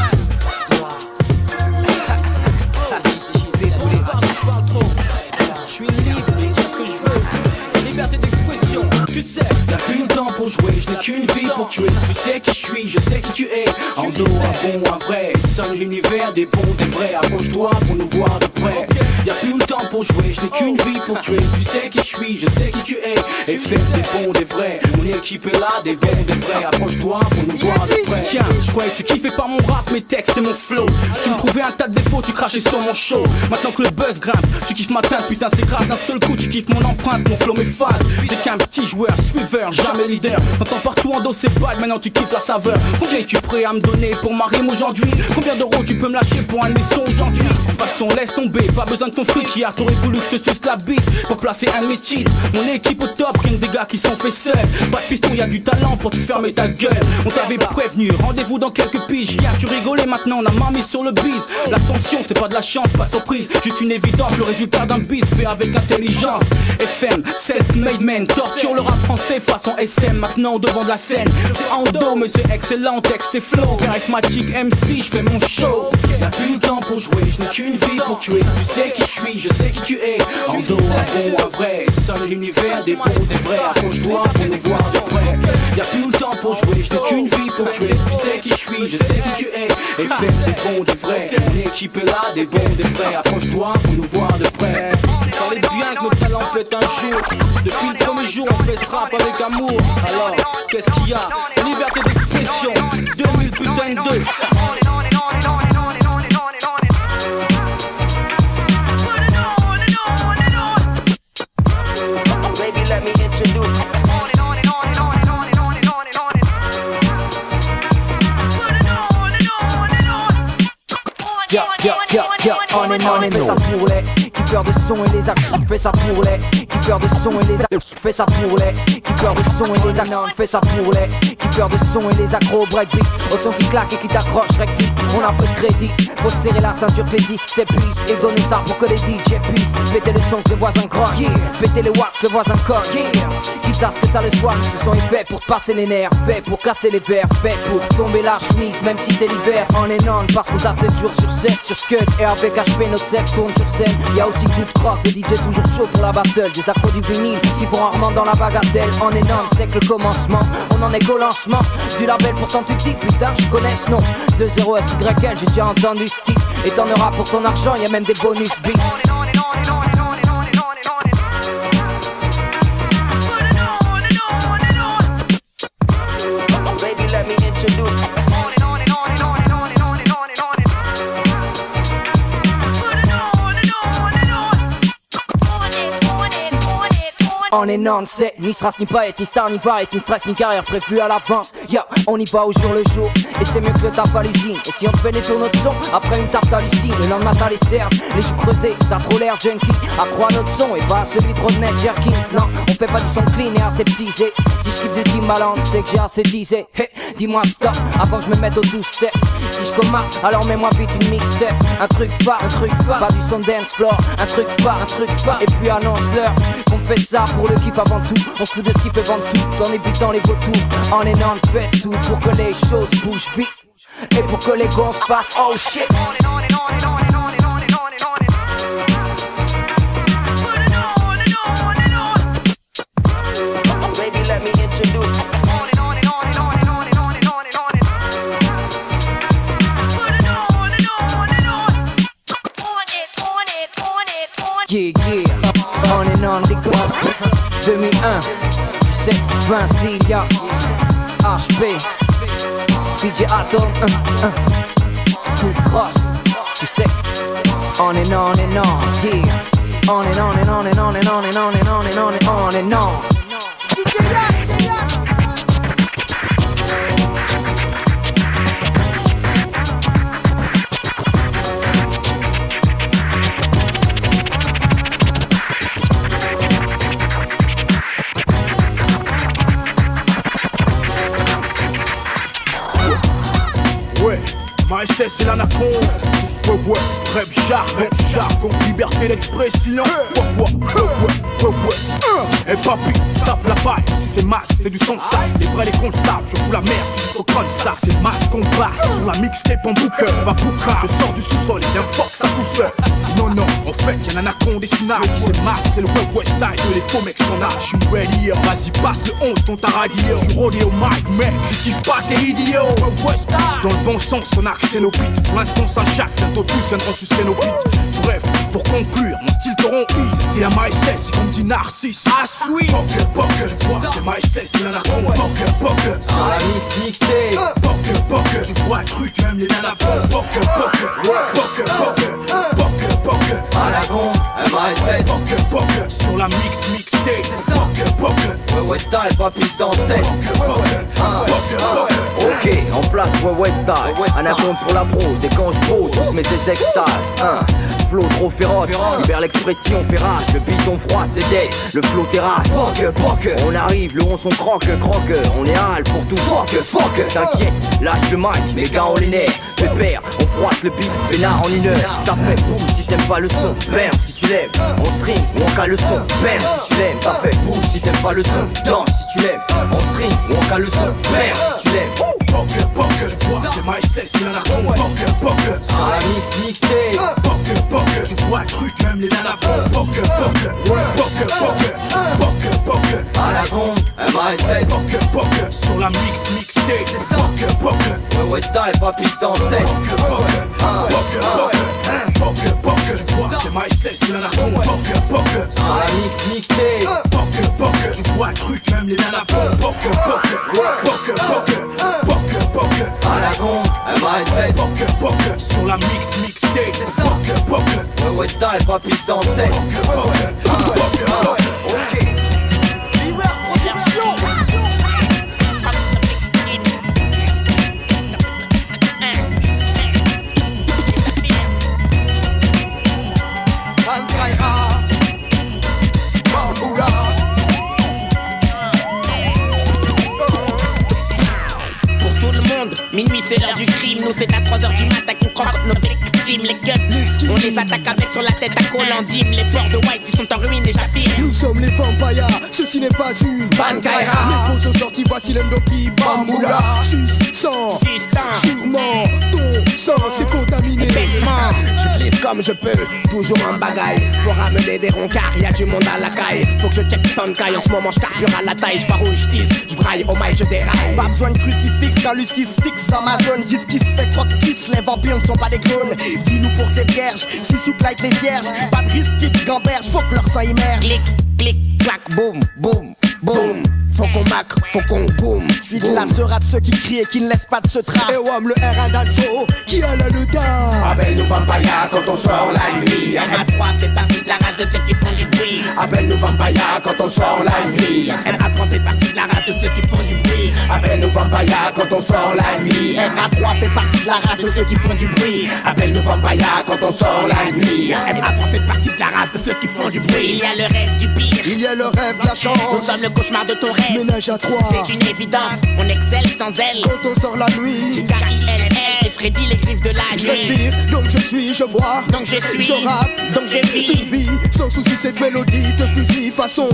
Je suis libre, je fais ce que je veux. Liberté d'expression, tu sais. Y'a plus le temps pour jouer, je n'ai qu'une vie pour tuer. Tu sais qui je suis, je sais qui tu es. En dos, un bon, un vrai. Sonne l'univers des bons, des vrais. Approche-toi pour nous voir de près. Y'a plus le temps pour jouer, je n'ai qu'une vie pour tuer. Tu sais qui je suis, je sais qui tu es. Et fais des bons, des vrais. Mon équipe est là, des bons, des vrais. Approche-toi pour nous voir de près. Tiens, je croyais que tu kiffais pas mon rap, mes textes et mon flow. Tu me trouvais un tas de défauts, tu crachais sur mon show. Maintenant que le buzz grimpe, tu kiffes ma teinte, putain c'est grave. D'un seul coup, tu kiffes mon empreinte, mon flow, mes phases. T'es qu'un petit joueur, suiveur, jamais leader. T'entends partout en dos ces balles, maintenant tu kiffes la saveur. Combien es-tu prêt à me donner pour ma rime aujourd'hui? Combien d'euros tu peux me lâcher pour un de mes sons aujourd'hui? De toute façon, laisse tomber, pas besoin de ton fric hier. T'aurais voulu que je te suce la bite pour placer un de mes titres. Mon équipe au top, rien que des gars qui sont faits seuls. Pas de piston, y'a du talent pour te fermer ta gueule. On t'avait prévenu, rendez-vous dans quelques piges. Hier tu rigolais, maintenant on a marmé sur le bise. L'ascension, c'est pas de la chance, pas de surprise. Juste une évidence, le résultat d'un bis fait avec intelligence. FM, self-made man, torture le rap français façon SM. Maintenant devant de la scène, c'est en dos mais c'est excellent, texte et flow. Charismatique MC, je fais mon show. Y'a plus le temps pour jouer, je n'ai qu'une vie pour tuer. Tu sais qui je suis, je sais qui tu es. En dos, un bon, un vrai. Sonne l'univers des bons, des vrais. Approche-toi pour nous voir de près. Y'a plus le temps pour jouer, je n'ai qu'une vie pour tuer. Tu sais qui je suis, je sais qui tu es. Et fais des bons, des vrais. Mon équipe est là, des bons, des vrais. Approche-toi pour nous voir de près. Fallait bien que le talent pète un jour. Depuis le premier jour, on fait ce rap avec amour. Alors, qu'est-ce qu'il y a? Liberté d'expression, 2000 putain de 2. Baby, let me introduce. On fait ça pour les kiffeurs de son et les acteurs. On fait ça pour les kiffeurs de son et les acteurs. On fait ça pour les kiffeurs de son et les acteurs. On fait ça pour les kiffeurs de son et les accros breakbeat. Au son qui claque et qui t'accroche, rectique. On a peu de crédit. Faut serrer la ceinture que les disques s'épuisent. Et donner ça pour que les DJ puissent péter le son que les voisins croquent. Péter les watts que les voisins cognent. Quitte à ce que ça le soit, ce son est fait pour passer les nerfs. Fait pour casser les verres. Fait pour tomber la chemise, même si c'est l'hiver. On est non parce qu'on t'a fait jour sur 7 sur Scud. Et avec HP notre set tourne sur scène. Y'a aussi coup de cross, des DJ toujours chauds pour la battle. Des accros du vinyle qui vont rarement dans la bagatelle. On est non, c'est que le commencement. On en est qu'au lancement du label, pourtant tu dis putain je connais ce nom. 2-0 SYL, j'ai déjà entendu ce titre. Et t'en auras pour ton argent, y'a même des bonus beats. Baby, let me introduce. On est non, c'est ni strass, ni paillettes, ni star, ni variette, ni stress, ni carrière prévue à l'avance. Yeah, on y va au jour le jour, et c'est mieux que le taf à l'usine. Et si on fait les tours notre son, après une tarte hallucine. Le lendemain t'as les cernes, les joues creusées, t'as trop l'air junkie. Accrois notre son et pas celui de Rodney Jerkins. Non, on fait pas du son clean et aseptisé. Si je kiffe du Timbaland, c'est que j'ai assez disé. Hey, dis-moi stop, avant que je me mette au 12-step. Si je commande, alors mets-moi vite une mixtape. Un truc phare, pas du son dance floor. Un truc phare, et puis annonce-leur qu'on fait ça pour le kiff avant tout. On se fout de ce qui fait vendre tout, en évitant les vautours. En énorme, on fait tout pour que les choses bougent vite. Et pour que les gons se fassent, oh shit. Baby, let me introduce. Yeah, yeah, on and on record 2001, tu sais, Vinci, yeah, HP, DJ Atom, coup de crosse, tu sais, on and on, yeah, on and on and on and on and on and on and on and on and on and on. Ma SS c'est l'anaconde. Ouais, rap jargon, liberté d'expression. Et papi, tape la paille. Si c'est masse, c'est du son sas. Les vrais, les cons le savent. Je fous la merde jusqu'au crâne, ça. C'est masse qu'on passe. Sur la mixtape en boucle, on va boucra. Je sors du sous-sol et d'un fuck ça tout seul. Non, en fait, y'a un anaconde des sinards. C'est masse, c'est le web west style de les faux mecs qu'on a. J'suis ready, vas-y, passe le 11, ton taradio. J'suis rodé au mic, mec, tu kiffes pas, t'es idiot. Dans le bon sens, on a axé nos beats. Pour l'instant, ça jack, bientôt tous viendront sucer nos beats. Bref, pour conclure, mon style te rend easy. T'es à ma SS, comme dit Narcisse. Ah, sweet. Poker, je vois, c'est ma SS, il y en a con. Poker, sur la mixtape. Poker, je vois un truc, même les nanas bon. Poker, à la con, MASS. Poker, sur la mixtape. C'est ça. Poker, ouais, style, papy sans cesse. Ok, en place, ouais, style. Un anaconde pour la prose, et quand je pose, mais c'est extase. Flow trop féroce, libère l'expression, fait rage. Le piton froid, c'est dead, le flow terrasse. Fuck, on arrive, le 11 on croque, on est hal pour tout. Fuck, t'inquiète, lâche le mic, mes gars on les nerfs. Pépère, on froisse le beat, peinard en une heure. Ça fait bouge si t'aimes pas le son, bam si tu l'aimes. On stream ou on cale le son, bam si tu l'aimes. Ça fait bouge si t'aimes pas le son, danse si tu l'aimes. On stream ou on cale le son, bam si tu l'aimes. Poker, je vois, c'est ma SS, il y en a con. Poker, sur la mixtape. Poker, je vois un truc, même les nanas bon. Poker, à la con, MASS. Poker, sur la mixtape. C'est ça. Poker, ouais, style, papy sans cesse. Poker, je vois, c'est ma SS, il y en a con. Poker, sur la mixtape. Poker, je vois un truc, même les nanas bon. Poker, à la con, MASS. Poker, sur la mixtape. C'est ça. Ouais, style, papy sans cesse. Ok. Beware Production. Pour tout le monde, minuit c'est l'heure du crime. Nous c'est à 3h du matin qu'on croque nos victimes. Les gueules, on les attaque avec sur la tête à Colandine. Les ports de White ils sont en ruine et j'affirme. Nous sommes les vampires, ceci n'est pas une Vankaira. Les pros sont sortis, voici l'endoki Bamboula. Sus, sang, sûrement ton sang c'est contaminé. Je glisse comme je peux, toujours en bagaille. Faut ramener des roncards, y'a du monde à la caille. Faut que je check Sankai, en ce moment je carbure à la taille. J'pars où j'tise, j'braille, au mic je déraille. Pas besoin de crucifix quand Lucis fixe dans ma zone. Jusqu'ici se fait croque-pisse, les vampires ne sont pas des clones. Dis-nous pour ces vierges, si souple avec les vierges. Pas de risque qui te gamberge, faut que leur sang immerge. Clic, clic, clac, boum, boum, boum. Faut qu'on mac, faut qu'on boum. J'suis de la sera de ceux qui crient et qui ne laissent pas de se tracer. Et wam le R1 d'Anjo, qui a la le Appelle-nous vampires quand on sort la nuit. R3 fait partie de la race de ceux qui font du bruit. Appelle-nous Vampaya quand on sort la nuit. MA3 fait partie de la race de ceux qui font du bruit. Appelle-nous Vampaya quand on sort la nuit. MA3 fait partie de la race de ceux qui font du bruit. Appelle-nous Vampaya quand on sort la nuit. MA3 fait partie de la race de ceux qui font du bruit. Il y a le rêve du pire, il y a le rêve de la chance. Nous sommes le cauchemar de ton rêve. Ménage à 3, c'est une évidence. On excelle sans elle. Quand on sort la nuit, K-I-L-L, c'est Freddy, les griffes de la nuit. Je respire, donc je suis, je vois. Donc je suis, je rappe, donc je vis. Une vie, sans souci cette mélodie te fusille. Façon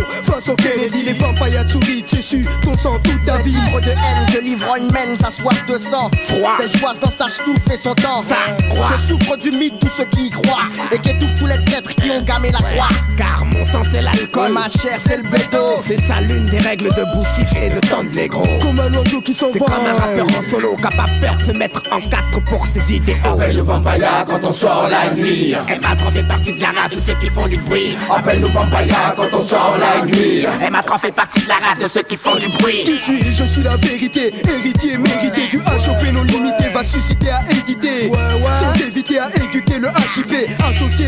Kennedy, les vampires souris. Tu sues ton sang toute ta vie. Livre de haine que l'ivrogne mène, sa soif de sang. Froid, tes joies dans ta touffe et son temps. Ça croit, que souffre du mythe tous ceux qui y croient. Et qu'étouffe tous les traîtres qui ont gamé la croix. Car mon sang c'est l'alcool, ma chair c'est le bédo. C'est ça l'une des règles de Boussif et de Ton Negro. Comme un oiseau qui s'envole. C'est comme un rappeur en solo qui a pas peur de se mettre en quatre pour ses idéaux. Appelle-nous Vampaya quand on sort la nuit. MA3 fait partie de la race de ceux qui font du bruit. Appelle-nous Vampaya quand on sort la nuit. MA3 fait partie de la race de ceux qui font du bruit. Qui suis je suis la vérité, héritier mérité du HOP non limité, va susciter à éditer, sans éviter à éduquer le HIP associé,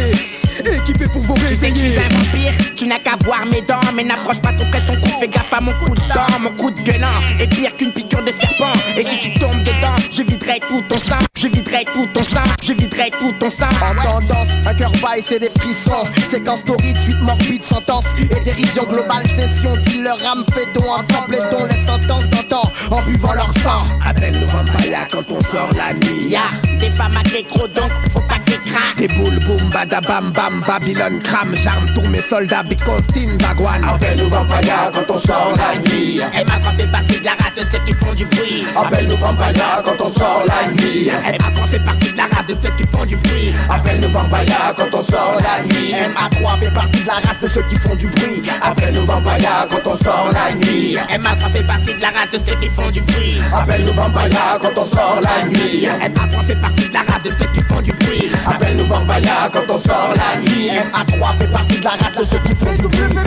équipé pour vous réveiller. Tu sais que je suis un vampire, tu n'as qu'à voir mes dents, mais n'approche pas trop près ton cou, fais gaffe à mon coup de dent, mon coup de gueulant est pire qu'une piqûre de serpent. Et si tu tombes dedans, je viderai tout ton sang, je viderai tout ton sang, je viderai tout ton sang. En tendance, un cœur baille, c'est des frissons. Séquence torride, suite morbide, sentence et dérision globale, session, dealer, rame, féton, en compléton, les sentences d'antan, en buvant leur sang. Appelle-nous Vampaya quand on sort la nuit. Y'a des femmes à gros donc faut pas qu'elles crachent. J'déboule, boum, badabam, bam, Babylone crame. J'arme tous mes soldats, because Tin Zagwan. Appelle-nous Vampaya quand on sort la nuit. MA3 fait partie de la race de ceux qui font du bruit. Appelle-nous Vampaya quand on sort la nuit. MA3 fait partie de la race de ceux qui font du bruit. Appelle-nous Vampaya quand on sort la nuit. MA3 fait partie de la race de ceux qui font du bruit. Appelle-nous Vampaya quand on sort la nuit. MA3 fait partie de la race de ceux qui font du bruit. Appelle-nous Vampaya quand on sort la nuit. MA3 fait partie de la race de ceux qui font du bruit. Appelle-nous Vampaya quand on sort la nuit. MA3 fait partie de la race de ceux qui font du bruit.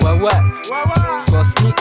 Ouais, Cosmic.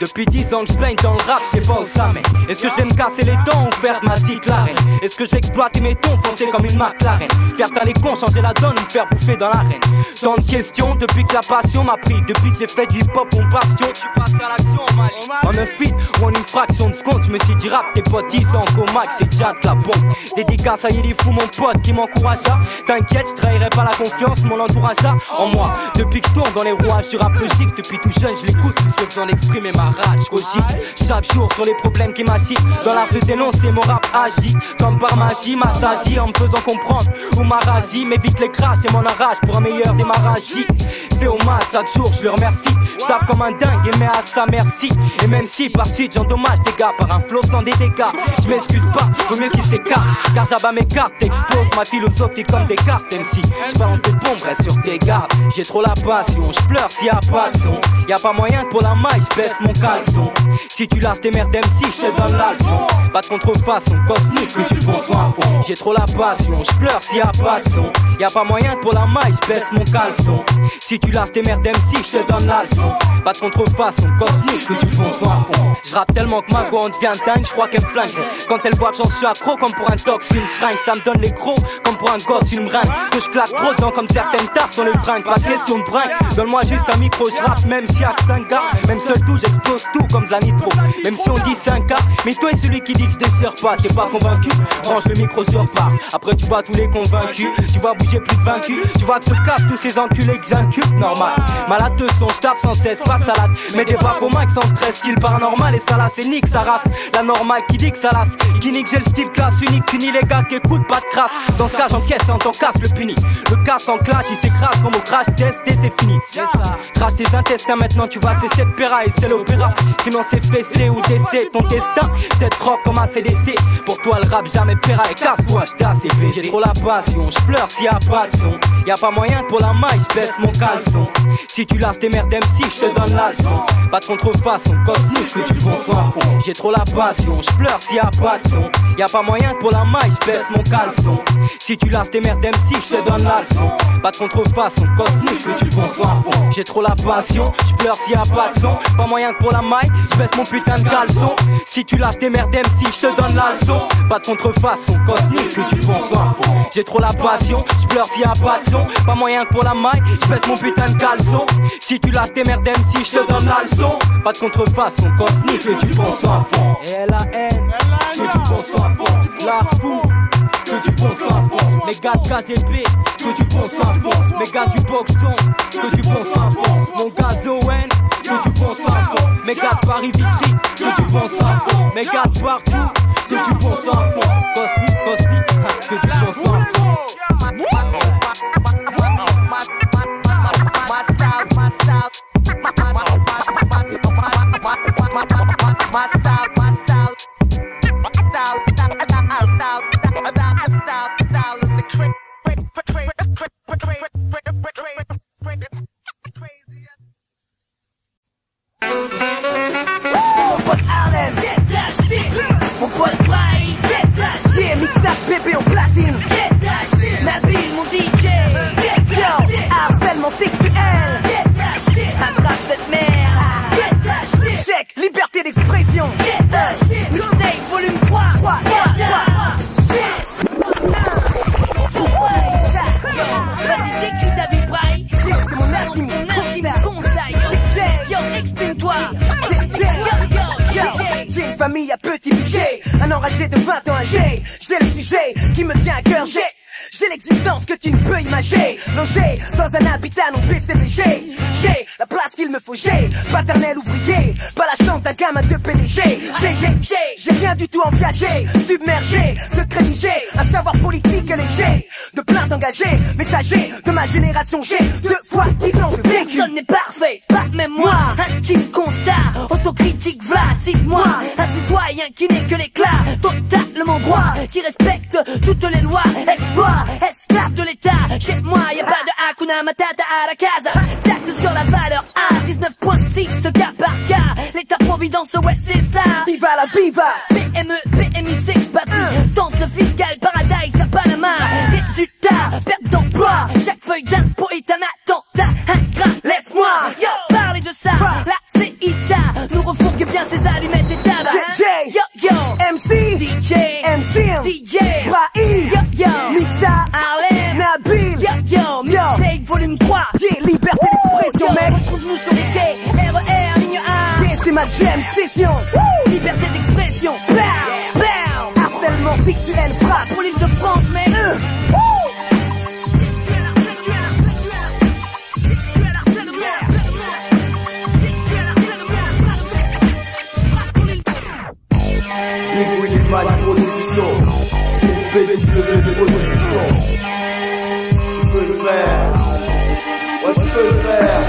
Depuis 10 ans que je plaigne dans le rap, je sais pas où ça mène. Est-ce que je vais me casser les dents ou faire de ma cyclarène? Est-ce que j'exploite mes tons, foncer comme une McLaren? Faire taire les cons, changer la donne ou me faire bouffer dans l'arène? Tant de questions depuis que la passion m'a pris. Depuis que j'ai fait du hip-hop en bastion, tu passes à l'action en Mali. En un feat ou en une fraction de seconde, je me suis dit rap, tes potes 10 ans qu'au max, c'est déjà de la bombe. Dédicace à Yeli Fou, mon pote qui m'encouragea. T'inquiète, je trahirai pas la confiance, mon entourage là en moi. Depuis que je tourne dans les rouages du rap logique, depuis tout jeune je l'écoute, je souhaite en exprimer ma rage cogite. Chaque jour sur les problèmes qui m'agitent, dans l'art de dénoncer mon rap agit comme par magie, m'assagit en me faisant comprendre où ma ragie, m'évite les crashs et m'en arrache pour un meilleur démarrage. Fais hommage chaque jour, je le remercie. Je tape comme un dingue et mets à sa merci. Et même si par suite j'endommage des gars par un flow sans des dégâts, je m'excuse pas, vaut mieux qu'ils s'écartent. Car j'abats mes cartes, explose ma philosophie comme des cartes. Même si je balance des bombes, reste sur tes gardes. J'ai trop la passion, je pleure s'il y a pas de son. Y'a pas moyen pour la maille, je baisse mon caleçon. Si tu lâches tes merdes MC, je te donne la leçon. Pas de contrefaçon, cosmique, que tu penses à fond. J'ai trop la passion, je pleure s'il y a pas de son. Y'a pas moyen pour la maille, je baisse mon caleçon. Si tu lâches tes merdes MC, je te donne la leçon. Pas de contrefaçon, cosmique, que tu penses à fond. Je rappe tellement que ma voix en devient dingue, je crois qu'elle me flingue. Quand elle voit que j'en suis accro, comme pour un tox, une seringue. Ça me donne les crocs, comme pour un gosse, une bringue. Que je claque trop dedans, comme certaines tartes sur le bringue. Pas de question de bringue, donne-moi juste un micro, je rappe, même si y'a que 5 gars. Même seul tout, j'explose tout comme de la nitro. Même si on dit 5K, mais toi et celui qui dit que je déchire pas, t'es pas convaincu? Branche le micro sur part, après tu vois tous les convaincus. Tu vas bouger plus de vaincu, tu vois que se cassent tous ces enculés que j'inculpe. Normal, malade de son, je tape sans cesse, pas de salade. Mais des baffes au max sans stress, style paranormal et ça là c'est nique sa race. La normale qui dit que ça lasse, qui nique j'ai le style classe unique. Tu nie les gars qui écoutent pas de crasse. Dans ce cas j'encaisse en t'en casse le puni. Le casse en clash, il s'écrase comme au crash test et c'est fini. C'est ça, crache tes intestins maintenant tu vas cesser de péra et c'est l'opéra. Sinon c'est fessé ou décès, ton destin peut-être rock comme un CDC. Pour toi le rap jamais péra et casse-toi, j't'ai assez baisé. J'ai trop la passion, je pleure s'il y a pas de son. Y'a pas moyen pour la maille, je baisse mon caleçon. Si tu lâches tes merdes MC, je te donne la leçon. Pas de contrefaçon, cosmique, que tu penses à fond. J'ai trop la passion, je pleure s'il y a pas de son. Y'a pas moyen pour la maille, je baisse mon caleçon. Si tu lâches tes merdes MC, je te donne la leçon. Pas de contrefaçon, cosmique, que tu penses à fond. J'ai trop la passion, je pleure s'il y a pas de son. Pas moyen pour la maille, je baisse mon putain de caleçon. Si tu lâches tes merdes MC, je te donne la leçon. Pas de contrefaçon, cosmique, que tu fonces à fond. J'ai trop la passion, je pleure s'il y a pas de son. Pas moyen que pour la maille, je baisse mon putain de caleçon. Si tu lâches tes merdes MC, je te donne la leçon. Pas de contrefaçon, cosmique, que tu fonces à fond. Et L.A.N, que tu fonces à fond. La fou, que tu fonces à fond. Les gars de KGB, que tu fonces à fond. Mes gars du Boxon, que tu fonces à fond. Mon gars Zoen, que tu fonces à fond. Mes gars de Paris Vitry, que tu fonces à fond. Mes gars de partout, que tu fonces à fond. Cosmique, que tu fonces à fond. Mon pote Harlem, get that shit. Mon pote Brian, get that shit. Mixtape bébé en platine, get that shit. Nabil, mon DJ, get that shit. Harcèlement textuel, get that shit. Attrape cette merde, get that shit. Check, liberté d'expression, get that shit. Mixtape volume 3, get that shit. Vas-y, décris ta vie, Brian. C'est mon ultime conseil. Yo, exprime-toi. J'ai une famille à petit budget, un enragé de 20 ans âgé. J'ai le sujet qui me tient à cœur. J'ai l'existence que tu ne peux imaginer. Logé dans un habitat non PCBG. J'ai la place qu'il me faut. J'ai paternel ouvrier, pas la chance d'un gamin de PDG. J'ai rien du tout engagé, submergé de crédit. Un savoir politique léger, de plaintes engagées, messager de ma génération. J'ai 2 fois 10 ans de vécu. Personne n'est parfait, pas même moi. Intime constat, autocritique, v'là, cite-moi. Un citoyen qui n'est que l'éclat, totalement droit, qui respecte toutes les lois. Exploit, esclave de l'état. Chez moi y'a pas de Hakuna Matata à la casa. Taxe sur la valeur A, 19.6 cas par cas. L'état-providence, ouais c'est ça. Viva la viva. PME, PMI s'expatrie. Tente le fiscal, paradise à Panama. Résultat, perte d'emploi. Chaque feuille d'impôt est un attentat. Ingrat, laisse-moi yo parler de ça. La CITA nous refourgue bien ses allumettes et tabac. Yo yo, MC, DJ, DJ, Raï, yo yo, Mixa, Harlem, Nabil, yo mixtape volume 3. Liberté d'expression, mec. Retrouve-nous sur les quais, RER, ligne A. C'est ma jam session. Liberté d'expression, bam, bam. Harcèlement textuel, frappe pour l'île de France, mec. Big Willy Mad Production, BBW Production. Tu peux le faire, ouais tu peux le faire.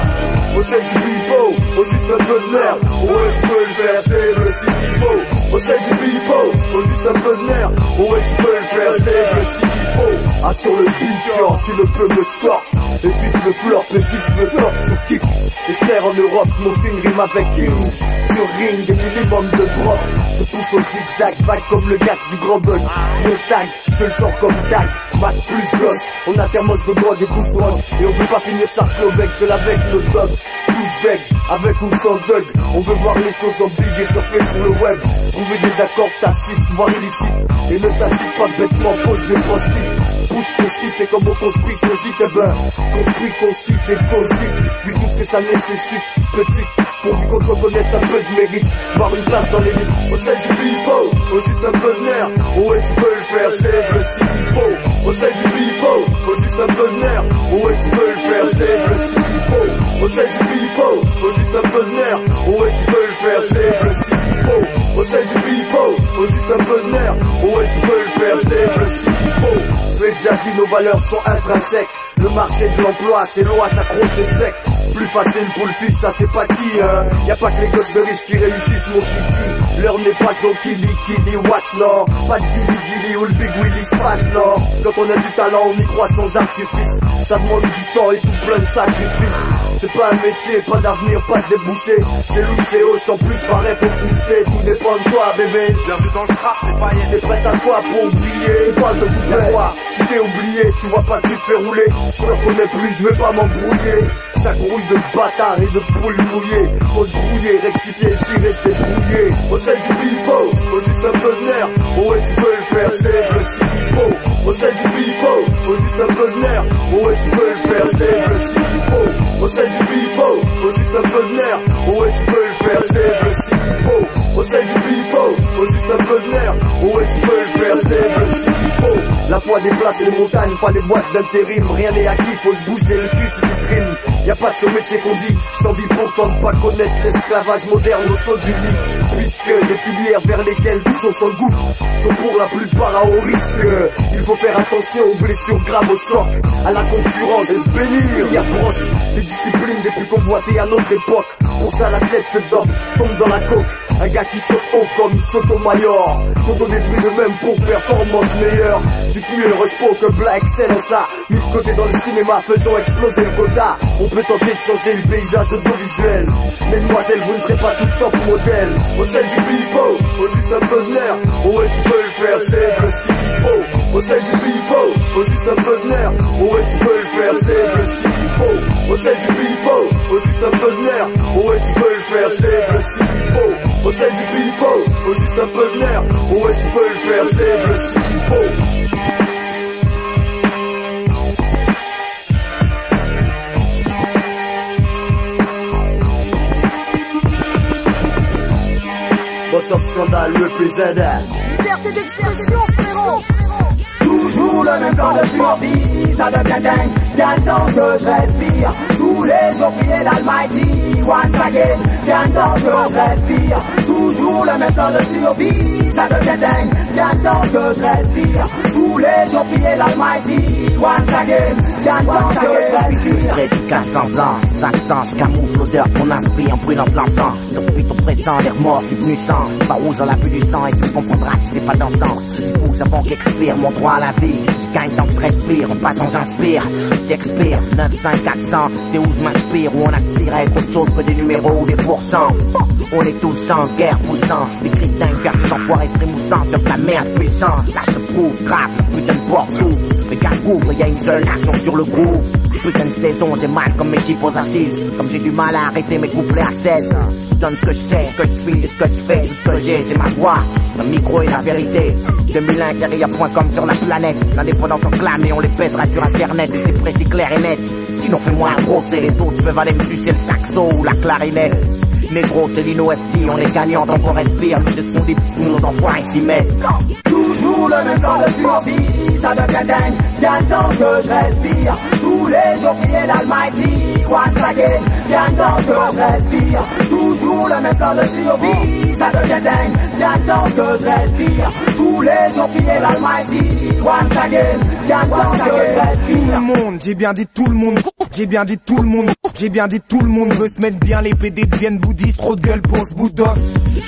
Au sein du bipo, au juste un peu de nerf. Ouais tu peux le faire, c'est le CIPO. Au sein du bipo, au juste un peu de nerf. Ouais tu peux le faire, c'est le CIPO. Ah sur le beat, genre tu ne peux me stop. Évite le flop, les fils me top sur kick. Les snares en Europe, mon signe rime avec King. Sur ring, des minimum de drop. Je pousse au zigzag, vague comme le gars du grand bug. Mon tag, je le sors comme tag. Mat plus gosse, on a thermos de drogue et tous rock. Et on veut pas finir charclo bec, seul avec nos dogs. Tous deck, avec ou sans dog. On veut voir les choses en big et surfer sur le web. Trouver des accords tacites, voire illicites. Et ne t'agite pas bêtement, pose des post-it. Pousse ton shit et comme on construit son gîte, eh ben construis ton site et cogite. Vu tout ce que ça nécessite, petit, pourvu qu'on te reconnaisse un peu de mérite. Voir une place dans l'élite, au sein du bipo, au juste un peu de nerf. Ouais tu peux le faire, c'est le CIPO. Au sein du bipo, au juste un peu de nerf. Ouais tu peux le faire, c'est le CIPO. Au sein du bipo, au juste un peu de nerf. Ouais tu peux le faire, c'est le CIPO. Au sein du bipo, au juste un peu de nerf. Ouais tu peux le faire, c'est le CIPO. Je l'ai déjà dit, nos valeurs sont intrinsèques. Le marché de l'emploi, c'est l'eau à s'accrocher sec. Plus facile pour le fils, ça c'est pas qui Y'a pas que les gosses de riches qui réussissent mon kiki. L'heure n'est pas au kili watch, non. Pas de gili ou le big Willy smash, non. Quand on a du talent, on y croit sans artifice. Ça demande du temps et tout plein de sacrifices. C'est pas un métier, pas d'avenir, pas de débouché. C'est louche et hausse, en plus pareil faut coucher. Tout dépend de toi bébé. Bienvenue dans le strass, t'es païen. T'es prête à quoi pour oublier? Tu parles de tout quoi? Tu t'ai oublié, tu vois pas que tu te fais rouler. Je te reconnais plus, je vais pas m'embrouiller. Ça grouille de bâtards et de poules mouillées. Faut se brouiller, rectifier, tirer, se débrouiller. Au sel du bipo, au juste un peu de nerf. Oh ouais, tu peux le faire, c'est le cipo. Au sel du bipo, au juste un peu de nerf. Oh ouais, tu peux le faire, c'est le cipo. Au sel du bipo, au juste un peu de nerf. Oh ouais, tu peux le faire, c'est le cipo. Au sel du bipo, au juste un peu de nerf. Oh ouais, tu peux le faire, c'est le cipo. La foi déplace les montagnes, pas les boîtes d'intérim. Rien n'est acquis, faut se bouger le cul si tu trimes. Y'a pas de ce métier qu'on dit, j't'envie pourtant de pas connaître l'esclavage moderne au saut du lit. Puisque les filières vers lesquelles tous on s'engouffre sont pour la plupart à haut risque. Il faut faire attention aux blessures graves, au choc, à la concurrence et se bénir. Y approche ces disciplines des plus convoitées à notre époque. Pour ça l'athlète se dope, tombe dans la coque. Un gars qui saute haut comme Sotomayor, s'auto-détruit de même pour performance meilleure. C'est mieux le respo que Black excellence a mis de côté dans le cinéma, faisons exploser le quota. On peut tenter de changer le paysage audiovisuel. Mesdemoiselles, vous ne serez pas tout top modèle. Au sel du bipo, au juste un peu de nerf. Oh ouais, tu peux le faire, c'est le cipo. Au sel du bipo, au juste un peu de nerf. Oh ouais, tu peux le faire, c'est le cipo. Au sel du bipo, au juste un peu de nerf. Oh ouais, tu peux le faire, c'est le cipo. Au sel du bipo, au juste un peu de nerf. Oh ouais, tu peux le faire, c'est le cipo. Boss of scandale, represent. Liberté d'expression, frérot. Toujours le même plan de survie, ça devient dingue. Bien temps que je respire, tous les jours prier l'Almighty. Once again, bien temps que je respire. Toujours le même plan de survie, ça devient dingue. Bien temps que je respire, tous les jours prier l'Almighty. Once again, bien temps que je respire. Prédicat sans ans, sentence camoufle l'odeur qu'on inspire en brûlant de l'encens. Depuis ton présent, l'air mort qui venu sans. Pas rouge dans la vue du sang et tu comprendras si c'est pas dansant. Pousse avant qu'expire mon droit à la vie. Tu gagnes tant que je respire, en passant j'inspire. J'expire, 9, 5, 400. C'est où je m'inspire, où on aspire à être autre chose que des numéros ou des pourcents. On est tous en guerre poussant. Des cris d'inverse, enfoirés frémoussants. Sur ta merde puissante, là je te prouve, grave, la putain de porte s'ouvre. Regarde couvre, y'a une seule nation sur le groupe. Putain de saison, j'ai mal comme mes types aux assises. Comme j'ai du mal à arrêter mes couplets à 16. Je donne ce que je sais, ce que je suis, et ce que je fais, tout ce que j'ai, c'est ma voix. Le micro est la vérité. 2001, guérilla.com sur la planète. L'indépendance en clame et on les pèsera sur internet. Et c'est précis, clair et net. Sinon fais-moi un procès, les autres peuvent aller me sucer le saxo ou la clarinette. Négro, c'est l'Ino FT, on est gagnant tant qu'on respire. Nous c'est ce qu'on dit, nous nos envois s'y mettent. Toujours le même plan de survie, ça devient dingue. Bien temps que je respire, tous les jours prier l'Almighty. Once again, bien temps que je respire, toujours le même plan de survie, ça devient dingue. Bien temps que je respire, tous les jours prier l'Almighty. Once again, bien temps que je respire. Tout le monde, j'ai bien dit tout le monde, j'ai bien dit tout le monde, j'ai bien dit tout le monde veut se mettre bien, les PD deviennent bouddhistes, trop de gueule pour ce bout d'os.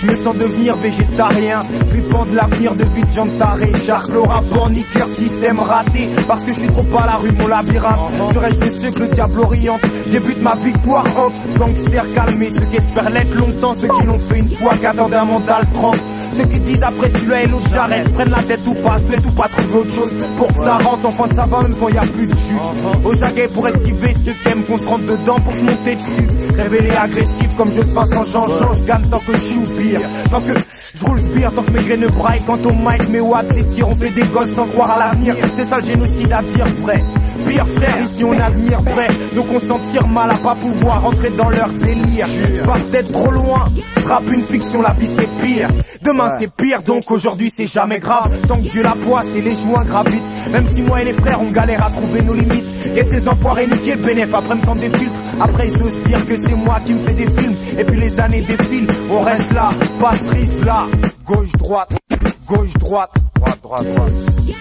Je me sens devenir végétarien, flippant de l'avenir depuis de gens tarés. J'arc le rapport, niqueur, système raté, parce que je suis trop à la rue, mon labyrinthe. Serais-je de ceux que le diable oriente, débute ma victoire entre gangsters calmés, ceux qui espèrent l'être longtemps, ceux qui l'ont fait une fois, qu'attendent un mental 30. Ceux qui disent après celui-là et l'autre j'arrête, prennent la tête ou pas, se ou pas trouver autre chose. Pour que ça rentre, enfant de savant même quand y a plus de chute. Aux aguets pour esquiver ceux qui aiment qu'on se rentre dedans pour se monter dessus. Révélé agressif comme je passe en changeant, je gagne tant que je suis au pire. Tant que je roule pire, tant que mes graines braillent. Quant au mic, mes watts s'étirent, on fait des gosses sans croire à l'avenir. C'est ça le génocide à dire vrai. Pire frère, ici on admire vrai. Donc on s'en tire mal à pas pouvoir rentrer dans leur délire. Pas peut-être trop loin, frappe une fiction, la vie c'est pire. Demain c'est pire, donc aujourd'hui c'est jamais grave. Tant que Dieu la poisse et les joints gravitent. Même si moi et les frères on galère à trouver nos limites. Y'a de ces enfoirés niqués le bénéf après me tendre des filtres. Après ils osent dire que c'est moi qui me fais des films. Et puis les années défilent, on reste là, pas cerise là. Gauche, droite, gauche, droite, droite, droite, droite.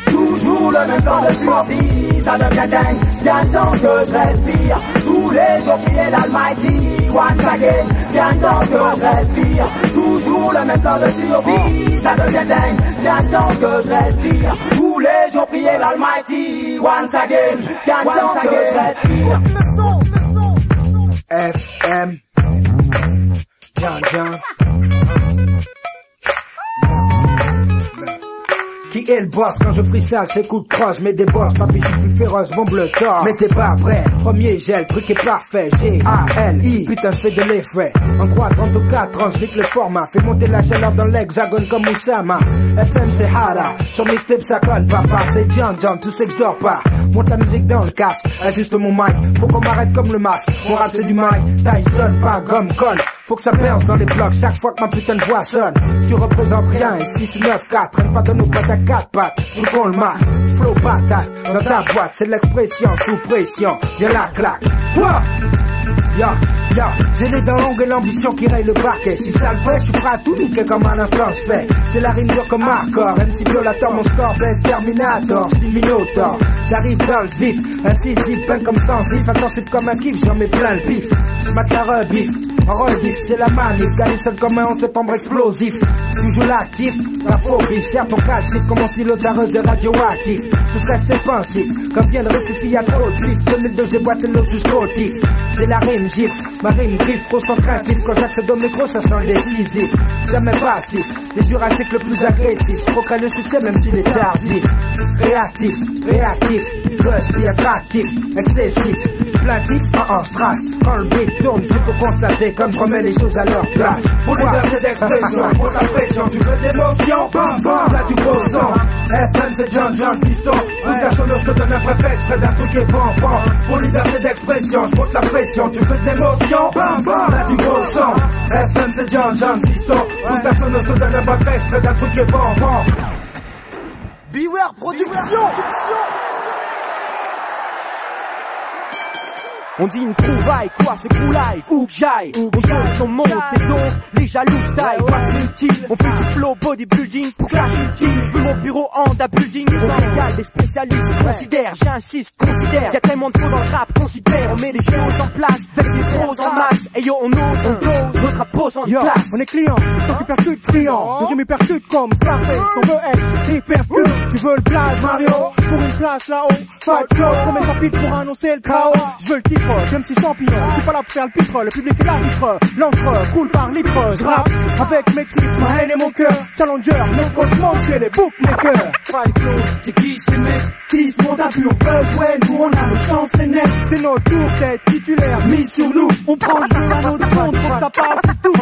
Toujours le même plan de survie, ça devient dingue. Bien temps que je respire, tous les jours prier l'Almighty. Once again, bien temps que je respire, toujours le même plan de survie, ça devient dingue. Bien temps que je respire, tous les jours prier l'Almighty. Once again, bien temps que je respire. FM John. Qui est le boss. Quand je freestyle, c'est coup de crosse, mets des boss, papi, je suis plus féroce, bombe le corps. Mais t'es pas prêt, premier gel, truc est parfait. G-A-L-I, putain, je fais de l'effet. En 3, 30 ou 4, transvite le format. Fais monter la chaleur dans l'hexagone comme Oussama. FM, c'est Hara, sur mixtape, ça colle, papa. C'est John, tu sais que je dors pas. Monte la musique dans le casque, ajuste mon mic. Faut qu'on m'arrête comme le masque. Mon rap, c'est du mic, Tyson, pas gomme, colle. Faut que ça perce dans les blocs chaque fois que ma putain de voix sonne. Tu représentes rien, ici c'est 9-4. Traîne pas de nos pattes à 4 pattes. Truc on le marque, flow patate. Dans ta boîte, c'est de l'expression sous pression. Viens la claque. Wow. J'ai les dents longues et l'ambition qui raye le parquet. Si ça le fait, je suis prêt à tout niquer comme un instant je fais. C'est la rime dure comme hardcore. MC violateur, mon score baisse Terminator. Style Minotaur, j'arrive dans le vif. Incisif, peint comme sensif. Intensif comme un kiff, j'en mets plein le pif. Macare bif, en relief, c'est la manif. Gagné seul comme un 11 septembre explosif. Toujours l'actif, la faux bif. Serre ton calcif comme mon stylo d'arreuse de radioactif. Tous restent pensifs, comme vient le réfugié, y'a trop de pif. 2002 j'ai boité l'eau jusqu'au tif. C'est la rime gifle, ma rime griffe, trop centratif. Quand j'accède au micro, ça sent le décisif. Jamais passif, des jurassiques le plus agressif. Je procure le succès même s'il est tardif. Réactif, buzz, puis attractif, excessif. Plaintif, strass. Quand le beat tourne, tu peux constater comme je remets les choses à leur place. Pour liberté d'expression, pour la pression, tu veux d'émotion, bam bam, là du gros son. FM c'est John Fiston, pousse ta solo, je te donne un préfet, je d'un truc et bon. Pour liberté d'expression, je monte la pression, tu veux de l'émotion, bam bam, là du gros son. FM c'est John Fiston, pousse ta solo, je te donne un préfet, je d'un truc et bon. Beware Production. On dit une trouvaille, quoi c'est cool life, où que j'aille. On monte, on monte et donc les jaloux taille. C'est utile, on fait du flow bodybuilding pour clash ultime. Je veux mon bureau en da building. On régale des spécialistes, considère, j'insiste, considère. Y'a tellement de faux dans le rap qu'on s'y perd. On met les choses en place, fait des pros en masse. Et yo on ose, on dose, notre rap pose en classe. On est client, on hypercute friand. Le rime hypercute comme Scarface, on veut être hypercute. Tu veux le place Mario, pour une place là-haut. Fight flow, promets chapitre pour annoncer le chaos. Je veux le titre, j'aime si champignon. Je suis pas là pour faire le pitre, le public est l'arbitre. L'encre coule par litre, je rappe avec mes clips, ma haine et mon cœur. Challenger, non compte monte chez les bookmakers. Fight flow, c'est qui ces mecs qui se montent à pur buzz, ouais, nous on a nos chances, c'est net. C'est notre tour d'être titulaire, mis sur nous. On prend le jeu à notre compte, faut que ça parle, c'est tout.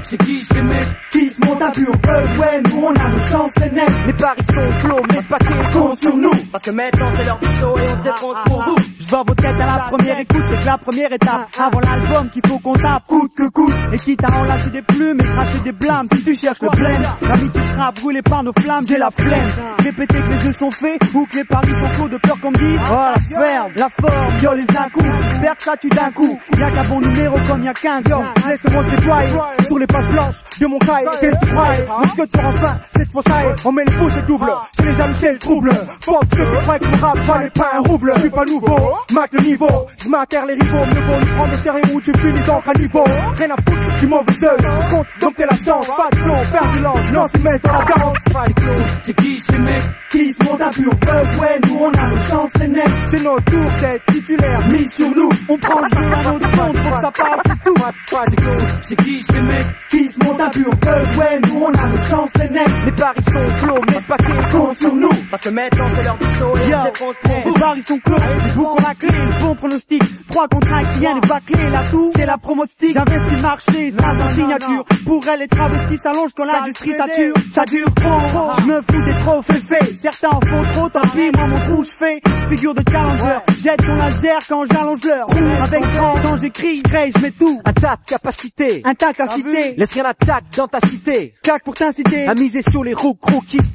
C'est qui ces mecs qui se montent à pur buzz, ouais, nous on a nos chances, c'est net. Les paris sont clos, mes paquets comptent sur nous. Parce que maintenant c'est l'heure du show et on se défonce pour vous. Je vois vos têtes à la première écoute, c'est que la première étape. Avant l'album qu'il faut qu'on tape, coûte que coûte. Et quitte à enlacer des plumes et cracher des blâmes. Si tu cherches le blême, l'ami tu seras brûlé par nos flammes. J'ai la flemme, répéter que les jeux sont faits ou que les paris sont clos de peur qu'on me dise. Oh la ferme, la forme, yo les coups. J'espère que ça tue d'un coup. Y'a qu'un bon numéro comme y'a 15 yo. Laisse-moi te déployer sur les pages blanches de mon cahier. Qu'est-ce que tu croyais? Notre que tu enfin, cette fois ça y est. On met les bouches et double. Chez les jaloux c'est le trouble. Fuck ceux qui croient que le rap valait pas un rouble. Je suis pas nouveau, marque le niveau. Je m'atterre les rivaux, mieux vaut lui prendre au sérieux où tu finis donc à niveau. Rien à foutre du mauvais œil. Je compte donc t'es la chance. Fat flow, faire du lance, non c'est messe dans la danse. Fight flow, c'est qui ces mecs qui se montent à pur buzz, ouais, nous on a nos chances, c'est net. C'est notre tour d'être titulaire, mis sur nous. On prend le jeu à notre compte, faut que ça parle, c'est tout. Fight flow, c'est qui ces mecs qui se montent à pur buzz, ouais, nous on a nos chances, c'est net. Les paris sont clos, mes paquets comptent sur nous. Parce que maintenant c'est l'heure du show et on se défonce pour vous. Les paris sont clos, les boucs on la clé, le bon pronostic. 3 contre 1 qui vient de bâcler la tour. C'est la promo de stick, j'investis le marché, ça sans signature. Pour elle les travestis s'allongent quand l'industrie sature. Ça dure trop, je me fous des trophées faits. Certains en font trop, tant pis, moi mon trou je fais figure de challenger. Jette ton laser quand j'allonge l'heure. Avec 30 quand j'écris, je crée, je mets tout. Un tas de capacités, un tas capacité. Laisse rien d'attaque dans ta cité. Claque pour t'inciter à miser sur les roues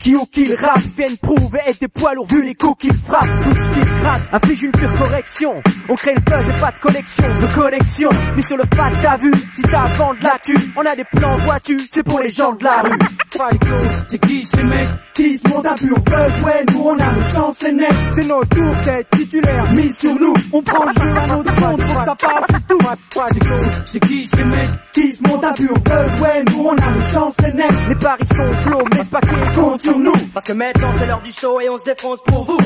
qui au kill rap. Viennent prouver et des poids lourds vu les coups qu'ils frappent. Tout ce qu'ils gratte inflige une pure correction. On crée le buzz et pas de collection, de connexion. Mais sur le fat t'as vu, si t'as à vendre l'actu, on a des plans vois-tu, c'est pour les gens de la rue. C'est qui ces mecs qui se montent à pur buzz, ouais, nous on a nos chances, c'est net. C'est notre tour d'être titulaire, mis sur nous. On prend le jeu à notre compte, faut que ça parle, c'est tout. C'est qui ces mecs qui se montent à pur buzz, ouais, nous on a nos chances, c'est net. Les paris sont clos, mes paquets comptent sur nous. Parce que maintenant c'est l'heure du show et on se défonce pour vous.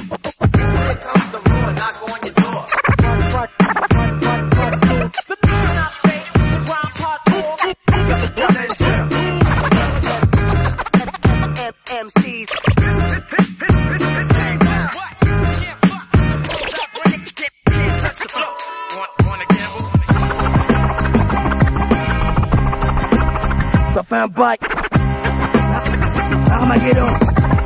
MCs. un bail. Armageddon.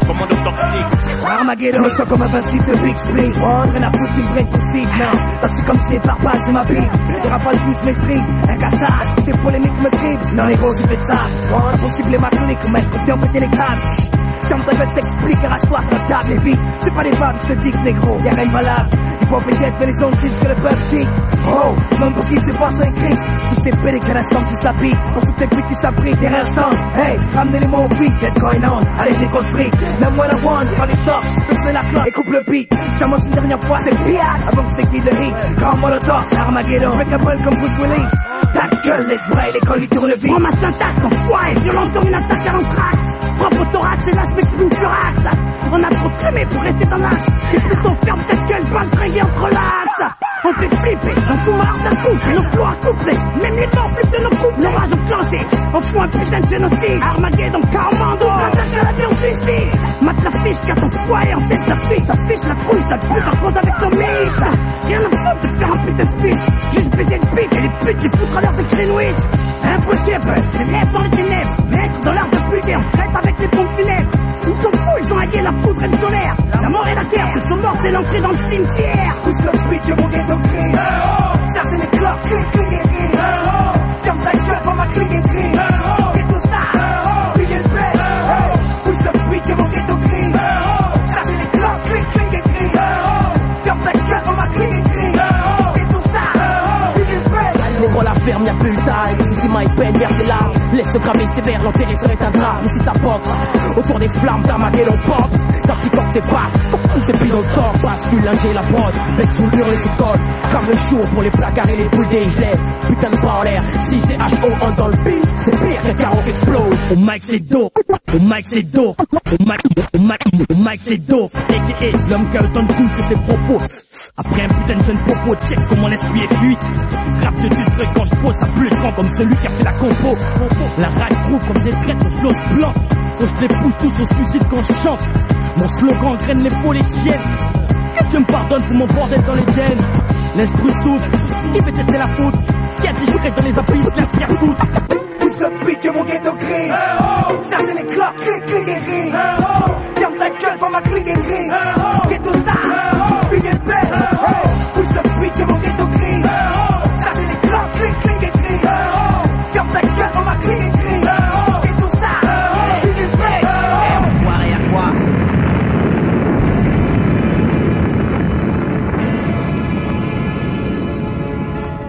Commando toxique. Armageddon. Je me sens comme invincible de Big Split. Rien à foutre d'une brain possible. Non, toxique comme si les barbares, c'est ma bille. Les rafales plus m'expriment. Incassable, tes polémiques me criblent. Non, les gros, j'ai fait de ça. Impossible et ma chronique. Mettre bien péter les câbles. Tiens, ta gueule, je t'explique. Arrache-toi, la table, les vies. C'est pas des babes, je te dis que négro. Y'a rien de malade. Hip-hop et jet, mais les ondes disent que le peuple dit. Oh, même pour qui c'est pas un cri. Tous ces pédés qui restent comme si ça pique. Pour toutes les putes qui s'abritent derrière le sang. Hey, ramenez les mots au beat, let's going on. Allez, j'ai construit. Même moi la one, quand les stop, je la cloche et coupe le beat. Tiens, moi, une dernière fois, c'est piat. Avant que je t'équipe le hit. Grand molotov, c'est Armageddon. Avec un bol comme Bruce Willis. Ta gueule, laisse braille, l'école, il tourne le beat. Prends ma syntaxe, enfoiré, violente comme une attaque à l'anthrax. Frappe au thorax et là je m'exprime sur axe. On a trop trémé pour rester dans l'axe. C'est plutôt ferme ta gueule, balle grillée entre l'axe. On fait flipper, on sous-marre d'un coup, nos flots à coupler. Même les morts flippent de nos couples, nos rages enclenchées. On fout un putain de génocide. Armageddon, Carmando, l'attaque à l'avion suicide. Mate la fiche, car ton foyer en tête d'affiche. Affiche la couille, ça te pute en cause avec ton miche. Rien à foutre de faire un putain de speech. Juste baiser le beat et les putes qui foutent à l'heure de Greenwich. Impossible, c'est lèvres dans les ténèbres. Maître dans l'art de buter, on traite avec les pompes funèbres. Ils sont fous, ils ont haillé la foudre et le solaire. La mort et la guerre, ce sont morts, c'est l'entrée dans le cimetière. Pousse le beat que mon ghetto crie. Cherchez les clopes, clic, clic et crie. Ferme ta gueule pour ma clique et crie. Ghetto star, big and bad. Pousse le beat que mon ghetto crie. Cherchez les clopes, clic, clic et crie. Ferme ta gueule pour ma clique et crie. Ghetto star, big and bad. Négro la ferme, y'a plus le time. Ici my peine, vers ses larmes. Laisse cramer sévère, l'enterrer serait un drame. Si ça boxe, autour des flammes d'Armageddon pop. Ta petite porte c'est pas, c'est pile dans le corps. Bascule, linger la prod, bec sous le mur, les s'écolle. Comme le show pour les placards et les boules des gelées. Putain de bras en l'air, si c'est H.O. on dans le beat, c'est pire qu'un carreau qui explose. Au mic c'est dope, au mic c'est dope, au mic c'est dope. A.K.A. l'homme qui a autant de couilles que ses propos. Après un putain de jeune popo, check comment l'esprit est fui. Rap de titre quand je pose, ça pue l'écran comme celui qui a fait la compo. La rage prouve comme des traites, le flow blanc. Faut que je les pousse tous au suicide quand je chante. Mon slogan graine les faux, les chiennes. Que Dieu me pardonne pour mon bordel dans les gaines. L'instru souffle, qui fait tester la faute. Qui a des secrets dans les abysses, laisse faire foutre. Pousse le beat que mon ghetto crie. Chargez les clopes, clic, clic et crie. Ferme ta gueule, faut ma clique et crie. Ghetto star, big and bad. Pousse le beat que mon ghetto crie. Chargez les clopes, clic, clic et crie. Ferme ta gueule, faut ma clique et crie. Ghetto star, big and bad. Soirée à quoi?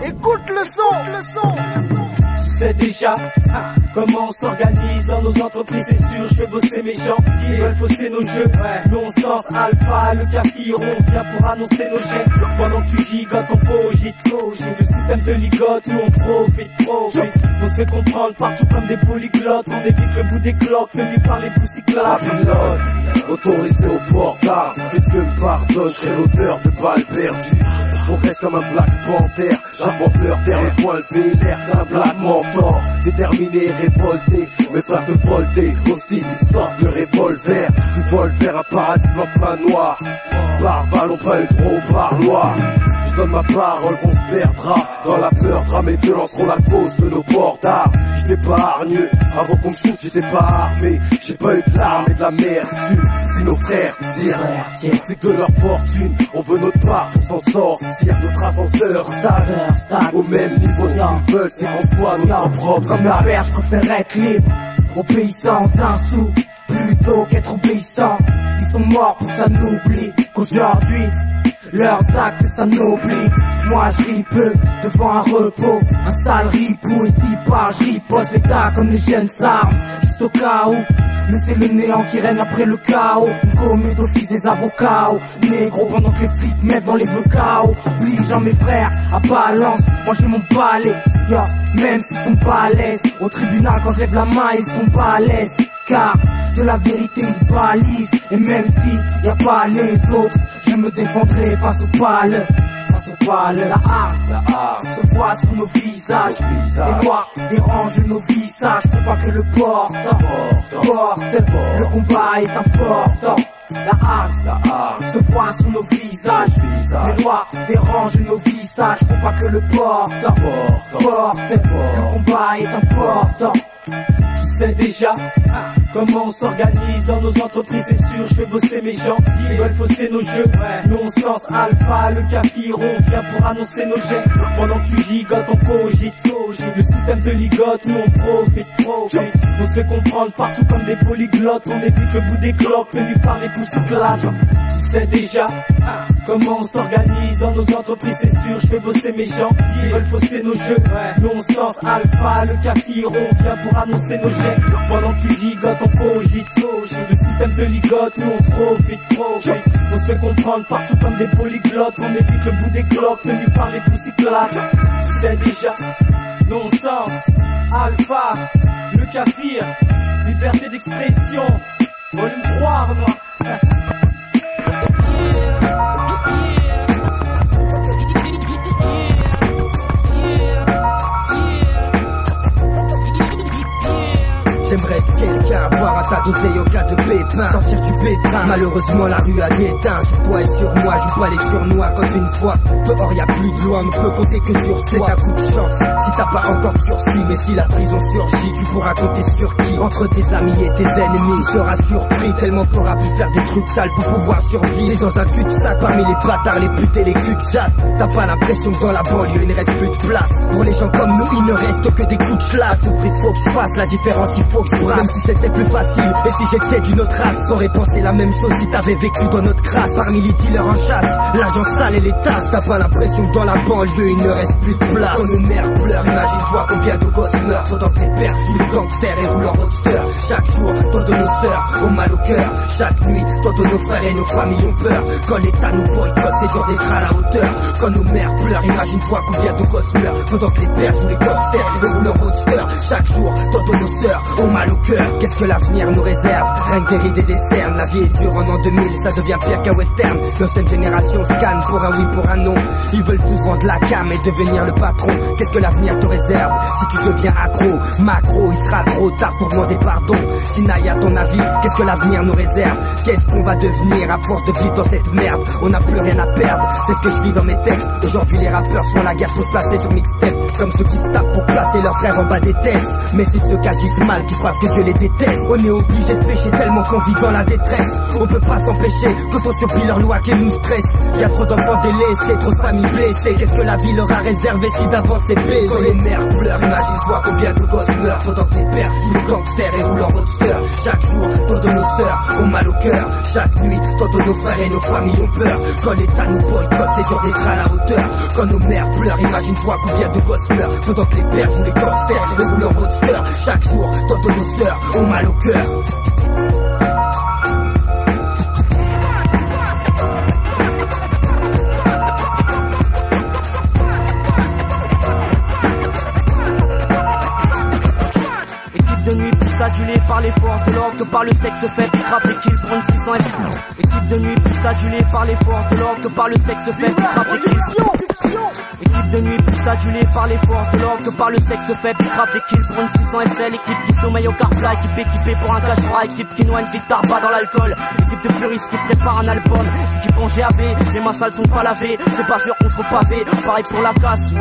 Écoute le son. Tu sais déjà comment on s'organise dans nos entreprises, c'est sûr, je fais bosser mes gens qui veulent fausser nos jeux. Nous on sens alpha, le cafir, on vient pour annoncer nos gènes. Pendant que tu gigotes, on cogite. Le système te ligote, nous on profite. On se fait comprendre partout comme des polyglottes. On évite le bout des cloques tenu par les poussiclottes. La pilote, autorisé au port d'armes. Que Dieu me pardonne, je serai l'auteur de balles perdues. Je progresse comme un Black Panther. J'invente leur terre, les poings levés, l'air d'un Black Mentor. Déterminé, révolté, mes frères te volter. Hostile, sortent le revolver. Tu voles vers un paradis blanc plein noir. Par ballon, pas eu trop par loi. Je donne ma parole qu'on se perdra. Dans la peur, drame et violence seront la cause de nos ports d'art. J'étais pas hargneux, avant qu'on me shoot, j'étais pas armé. J'ai pas eu de larmes et de la merde. Si nos frères tirent, c'est que de leur fortune. On veut notre part pour s'en sortir. Notre ascenseur stable. Au même niveau, ce qu'ils veulent, c'est qu'on soit notre propre. Comme mon père, je préfère être libre, obéissant sans un sou, plutôt qu'être obéissant. Ils sont morts pour ça n'oublie qu'aujourd'hui leurs actes s'anoblit. Moi je ris peu devant un repos, un sale ripou. Et si part je riposte l'état comme les jeunes armes, juste au cas où. Mais c'est le néant qui règne après le chaos. On commet d'office des avocats négro pendant que les flics mettent dans les vœux chaos. Obligeant mes frères à balance, moi j'ai mon balai. Même s'ils sont pas à l'aise, au tribunal quand je lève la main ils sont pas à l'aise. Car de la vérité ils balisent. Et même si y a pas les autres, je me défendrai face au pâle. La arme se voit sur nos visages. Les lois dérangent nos visages. Faut pas que le porte. Le combat est important. La arme se voit sur nos visages. Les lois dérangent nos visages. Faut pas que le porte. Le combat est important. Tu sais déjà comment on s'organise dans nos entreprises, c'est sûr, je fais bosser mes gens. Ils veulent fausser nos jeux, non-sens, alpha, le cafir, on vient pour annoncer nos jets. Pendant que tu gigotes, on cogite. Le système de ligote, nous on profite. On se fait comprendre partout comme des polyglottes. On évite le bout des cloques, tenu par les poussiclates. Tu sais déjà comment on s'organise dans nos entreprises, c'est sûr, je fais bosser mes gens. Ils veulent fausser nos jeux, non-sens, alpha, le cafir, on vient pour annoncer nos jets. Pendant que tu gigotes, on cogite. Le système de ligote, nous on profite. On se fait comprendre partout comme des polyglottes. On évite le bout des cloques, tenu par les poussiclates. Tu sais déjà, non-sens, alpha, le cafir, liberté d'expression, volume 3, Renoir. J'aimerais être quelqu'un, boire à ta dosée au cas de pépin, sortir du pétrin. Malheureusement la rue a déteint. Sur toi et sur moi, joue pas les surnois. Quand une fois dehors y'a plus de loi, on ne peut compter que sur soi. C'est un coup de chance, si t'as pas encore de sursis. Mais si la prison surgit, tu pourras compter sur qui? Entre tes amis et tes ennemis, tu seras surpris tellement t'auras pu faire des trucs sales pour pouvoir survivre. T'es dans un cul-de-sac parmi les bâtards, les putes et les culs de jatte. T'as pas l'impression que dans la banlieue il ne reste plus de place. Pour les gens comme nous, il ne reste que des coups de chlasse. Souffrir faut que je fasse la différence, il faut que je brasse. Même si c'était plus facile, et si j'étais d'une autre race, j'aurais pensé la même chose si t'avais vécu dans notre crasse. Parmi les dealers en chasse, l'argent sale et les tasses. T'as pas l'impression que dans la banlieue il ne reste plus de place. Quand nos mères pleurent, imagine-toi combien de gosses meurent. Pendant que les pères jouent les gangsters et roulent en roadster. Chaque jour, tant de nos sœurs ont mal au cœur. Chaque nuit, tant de nos frères et nos familles ont peur. Quand l'État nous boycotte, c'est dur d'être à la hauteur. Quand nos mères pleurent, imagine-toi combien de gosses meurent. Pendant que les pères jouent les gangsters et roulent en roadster. Chaque jour, tant de nos sœurs ont mal au cœur. Qu'est-ce que l'avenir nous réserve? Rien que des rides et des cernes. La vie est dure en an 2000, ça devient pire qu'un western. L'ancienne génération scanne pour un oui, pour un non. Ils veulent tous vendre la cam et devenir le patron. Qu'est-ce que l'avenir te réserve? Si tu deviens accro, macro, il sera trop tard pour demander pardon. Sinaï, à ton avis, qu'est-ce que l'avenir nous réserve? Qu'est-ce qu'on va devenir à force de vivre dans cette merde? On n'a plus rien à perdre, c'est ce que je vis dans mes textes. Aujourd'hui les rappeurs sont à la guerre pour se placer sur mixtape. Comme ceux qui se tapent pour placer leurs frères en bas des tests. Mais c'est ceux qui agissent mal qui croient que Dieu les déteste. On est obligé de pécher tellement qu'on vit dans la détresse. On peut pas s'empêcher quand on subit leurs lois qui nous stressent. Y'a trop d'enfants délaissés, trop de familles blessées. Qu'est-ce que la vie leur a réservé si d'avance c'est baisé? Quand les mères pleurent, imagine-toi combien de gosses meurent. Pendant que les pères jouent les gangsters et roulent en roadster. Chaque jour, tant de nos sœurs ont mal au cœur. Chaque nuit, tant de nos frères et nos familles ont peur. Quand l'État nous boycotte, c'est dur d'être à la hauteur. Quand nos mères pleurent, imagine-toi combien de gosses meurent. Pendant que les pères jouent les gangsters et roulent en roadster. Chaque jour, tant de nos sœurs ont mal au cœur. Équipe de nuit plus adulée par les forces de l'ordre que par le sexe fait. Frappe les kills pour une 600 F. Équipe de nuit plus adulée par les forces de l'ordre que par le sexe fait. Frappe les kills. Équipe de nuit plus adulée par les forces de l'ordre que par le sexe fait. Frappe des kills pour une 600 SL. Équipe qui sommeille au carplat. Équipe équipée pour un cache-bras. Équipe qui noie une vie de tarba dans l'alcool. Équipe de puristes qui prépare un album. Équipe en GAV, les mains sales sont pas lavées. C'est pas dur contre pavé. Pareil pour la casse.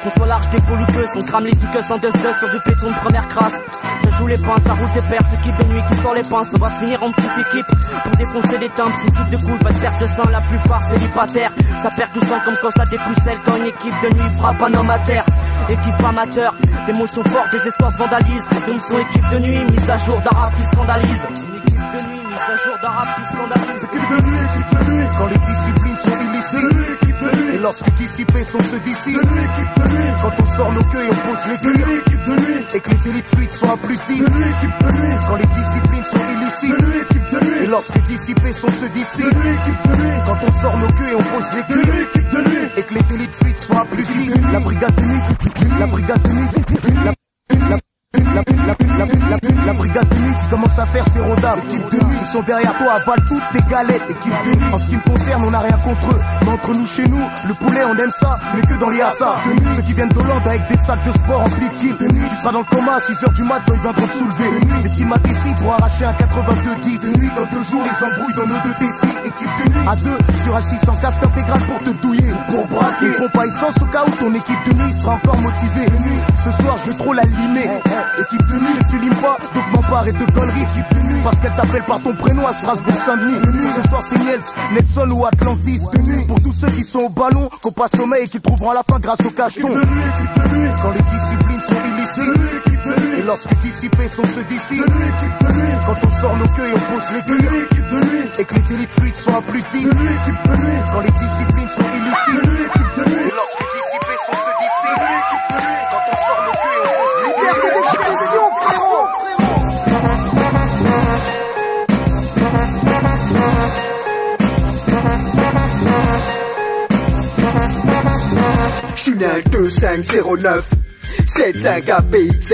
Qu'on soit large des polluteuses. On crame les tickets en 2 sur du béton de première crasse. Ça joue les pinces, ça roule des perses. Équipe de nuit qui sort les pinces. On va finir en petite équipe pour défoncer des timbres. C'est équipe de cool, pas de perte de sang. La plupart célibataires. Ça perd du sang comme quand ça dépousselle. Quand une équipe de nuit frappe un homme à terre. Équipe amateur, d'émotions fortes, des escorts vandalisent. Donc son équipe de nuit, mise à jour d'arabe qui scandalise. Une équipe de nuit, mise à jour d'arabe qui scandalise. Équipe de nuit, quand les disciplines sont illicites. Et lorsque dissipés sont ceux d'ici. Quand on sort nos queues et on pose les culs. Et que les délits de fuite sont à plus de 10. Quand les disciplines sont illicites. Et lorsque dissipés sont ceux d'ici. Quand on sort nos queues et on pose les culs. Et que les délits de fuite sont à plus de 10. La brigade de nuit, la brigade de nuit, la brigade de nuit qui commence à faire ses rodables. Équipe de nuit, ils sont derrière toi, avalent toutes tes galettes. Équipe de nuit, en ce qui me concerne, on n'a rien contre eux. Mais entre nous, chez nous, le poulet, on aime ça, mais que dans les hasards. De nuit, ceux qui viennent d'Hollande avec des sacs de sport remplis de kills. De nuit, tu seras dans le coma à 6h du mat quand ils viendront te soulever. De nuit, les teams ici pour arracher un 82-10. De nuit, dans 2 jours, les embrouilles dans nos 2 DC. Équipe de nuit. À deux, sur un 600 casque intégral pour te douiller. Pour braquer, une pompe à essence au cas où ton équipe de nuit sera encore motivée. Ce soir, je vais trop la limer. Équipe de nuit, tu limes pas, donc m'en pas et de conneries. Équipe de nuit, parce qu'elle t'appelle par ton prénom à Strasbourg-Saint-Denis. Ce soir, c'est Niels, Nelson ou Atlantis. Pour tous ceux qui sont au ballon, qu'on passe sommeil et qui trouveront à la fin grâce au cacheton. Quand les disciplines sont illicites et lorsque dissipés sont ceux d'ici. Quand on sort nos queues et on pose les queues et que les délits fluides sont abrutis. Quand les disciplines sont illicites et lorsque dissipés sont ceux d'ici. Quand on sort nos queues et on pose les queues. Liberté d'expression, frérot. J'suis né un 2509 7-5 APX,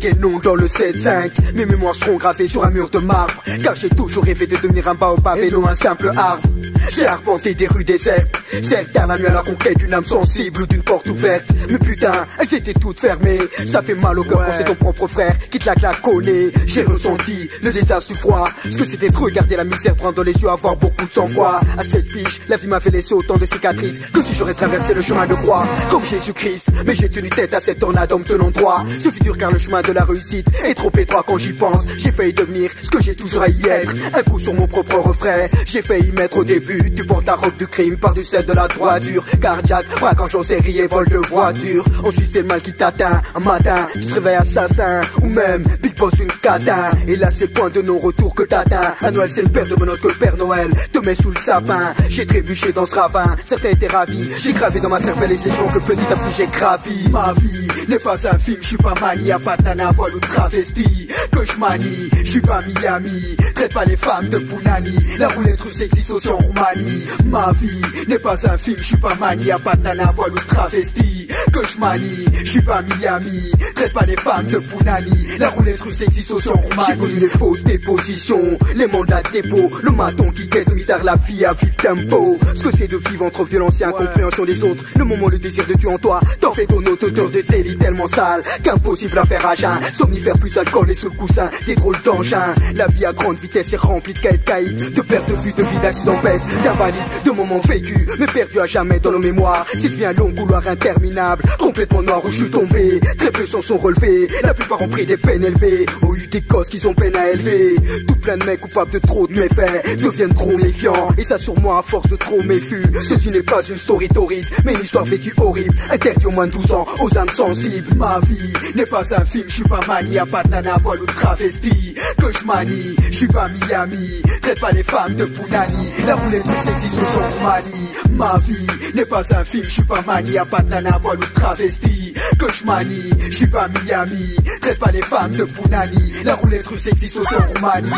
et non dans le 7-5. Mes mémoires seront gravées sur un mur de marbre, car j'ai toujours rêvé de devenir un baobab et non un simple arbre. J'ai arpenté des rues désertes, certains la nuit à la conquête d'une âme sensible ou d'une porte ouverte. Mais putain, elles étaient toutes fermées. Ça fait mal au cœur quand c'est ton propre frère qui te la claconné. J'ai ressenti le désastre du froid, ce que c'était de regarder la misère prendre dans les yeux, avoir beaucoup de sang-froid. À 16 piges, la vie m'avait laissé autant de cicatrices que si j'aurais traversé le chemin de croix comme Jésus-Christ. Mais j'ai tenu tête à cette tornade en me tenant droit. Ce fut dur car le chemin de la réussite est trop étroit quand j'y pense. J'ai failli devenir ce que j'ai toujours à y être, un coup sur mon propre refrain. J'ai failli mettre au début du porte-à-robe du crime par du sel de la droiture cardiaque, braquage en série et vol de voiture. Ensuite c'est le mal qui t'atteint, un matin tu te réveilles assassin, ou même Big Boss une catin. Et là c'est le point de non-retour que t'atteins. À Noël c'est le père de mon autre que le Père Noël te met sous le sapin. J'ai trébuché dans ce ravin, certains étaient ravis. J'ai gravé dans ma cervelle les échelons que petit à petit j'ai gravi. Ma vie n'est pas un film, je suis pas mani, à pas de nana, voile ou de travesti que je manie. Je suis pas Miami, traite pas les femmes de Pounani. La roulette russe existe aussi en Roumanie. Ma vie n'est pas un film, je suis pas mani, à pas de nana, voile ou de travesti que je manie. Je suis pas Miami, traite pas les femmes de Pounani. La roulette russe existe aussi en Roumanie. J'ai connu les fausses dépositions, les mandats de dépôt, le maton qui guette au mitard la vie à vif tempo. Ce que c'est de vivre entre violence et incompréhension des autres. Le moment, le désir de tuer en toi, t'en fais ton auteur de délit tellement sale qu'impossible à faire à jeun. Somnifère plus alcool et sous le coussin des drôles d'engins. La vie à grande vitesse est remplie de quêtes caïques, de pertes de vue, de vie, d'accidents bêtes, d'invalides, de moments vécus, mais perdus à jamais dans nos mémoires. C'est devient un long couloir interminable, complètement noir où je suis tombé. Très peu s'en sont relevés, la plupart ont pris des peines élevées, ont eu des causes qu'ils ont peine à élever. Tout plein de mecs coupables de trop de méfaits deviennent trop méfiants, et ça sur moi à force de trop méfus. Ceci n'est pas une story torride, mais une histoire vécue horrible, interdit aux moins de 12 ans, aux âmes sensibles. Ma vie n'est pas un film, je suis pas mani, à pas de nana, voile ou de travesti que je manie. Je suis pas Miami, traite pas les femmes de Pounani. La roulette russe existe aussi en Roumanie. Ma vie n'est pas un film, je suis pas mani, à pas de nana, voile ou de travesti que je manie. Je suis pas Miami, traite pas les femmes de Pounani. La roulette russe existe aussi en Roumanie.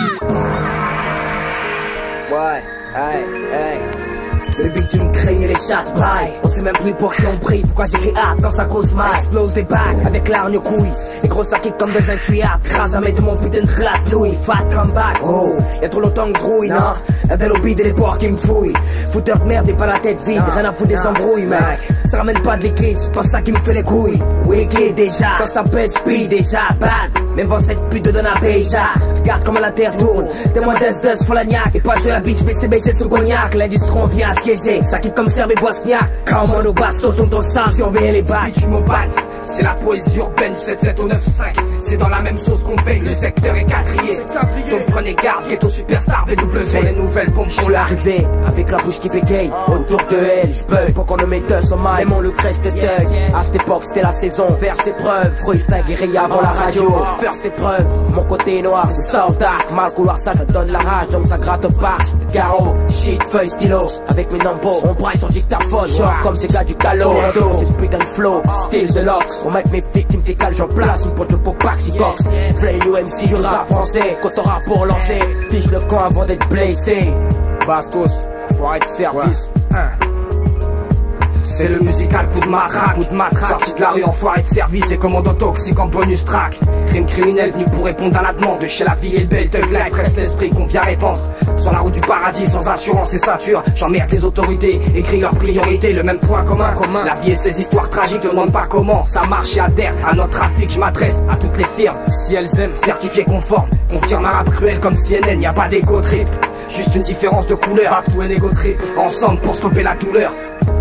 Ouais, hey, hey. Le bitume crie et les chats braillent. On sait même plus pour qui on prie. Pourquoi j'écris hâte quand ça cause mal. Explose des bacs avec l'argne aux couilles. Les gros sacs comme des intuyables. Crase jamais de mon putain de plate louis. Fat comeback, oh. Y'a trop longtemps que je rouille, non. Y'a des lobbies et des porcs qui me fouillent. Fouteur de merde et pas la tête vide. Rien à foutre des embrouilles, mec. Ça ramène pas de liquide, c'est pas ça qui me fait les couilles. Wicked déjà, quand ça pèse speed déjà bad. Même dans cette pute de Donna Beja. Regarde comment la terre tourne. Témoin d'Es faut la niaque. Et pas jouer la bitch, BCBG sous cognac. L'industrie on vient à siéger. Ça quitte comme Serbe et Bosniaque. Quand on nos bastos dont on sent surveiller les bacs. Tu m'opales, c'est la poésie urbaine du 7-7 au 9-5. C'est dans la même sauce qu'on baigne, le secteur est quadrillé. Donc prenez garde, ghetto superstar BW. Sur les nouvelles bombes pour l'arrivée, avec la bouche qui bégaye. Autour de elle, j'bug pour qu'on ne mette sur ma aimons le crest de thug. À cette époque c'était la saison, vers ses preuves. Freestyle guérilla avant la radio. First épreuve, mon côté noir c'est South Dark. Mal couloir ça donne la rage, donc ça gratte pas. Garrot, shit, feuille, stylo. Avec mes numbers, on braille sur dictaphone. Genre comme ces gars du calo. C'est spirit and flow, still the locks. On met mes victimes, t'es cales, j'en place. Une poche de pop Baxi Cox. Play UMC, du rap français. Quand t'auras pour lancer, fiche le camp avant d'être blessé. Bastos, faut arrêter de service. C'est le musical coup de matraque, sorti de la rue enfoiré de service et commandant toxique en bonus track. Crime criminel venu pour répondre à la demande de chez la ville et le bel thug life reste l'esprit qu'on vient répandre. Sur la route du paradis sans assurance et ceinture, j'emmerde les autorités, écris leurs priorités, le même point commun. La vie et ses histoires tragiques, ne demande pas comment ça marche et adhère à notre trafic. Je m'adresse à toutes les firmes, si elles aiment, certifiées conformes, confirme un rap cruel comme CNN, y a pas d'égo trip. juste une différence de couleur. Actou et Ego Trip, ensemble pour stopper la douleur.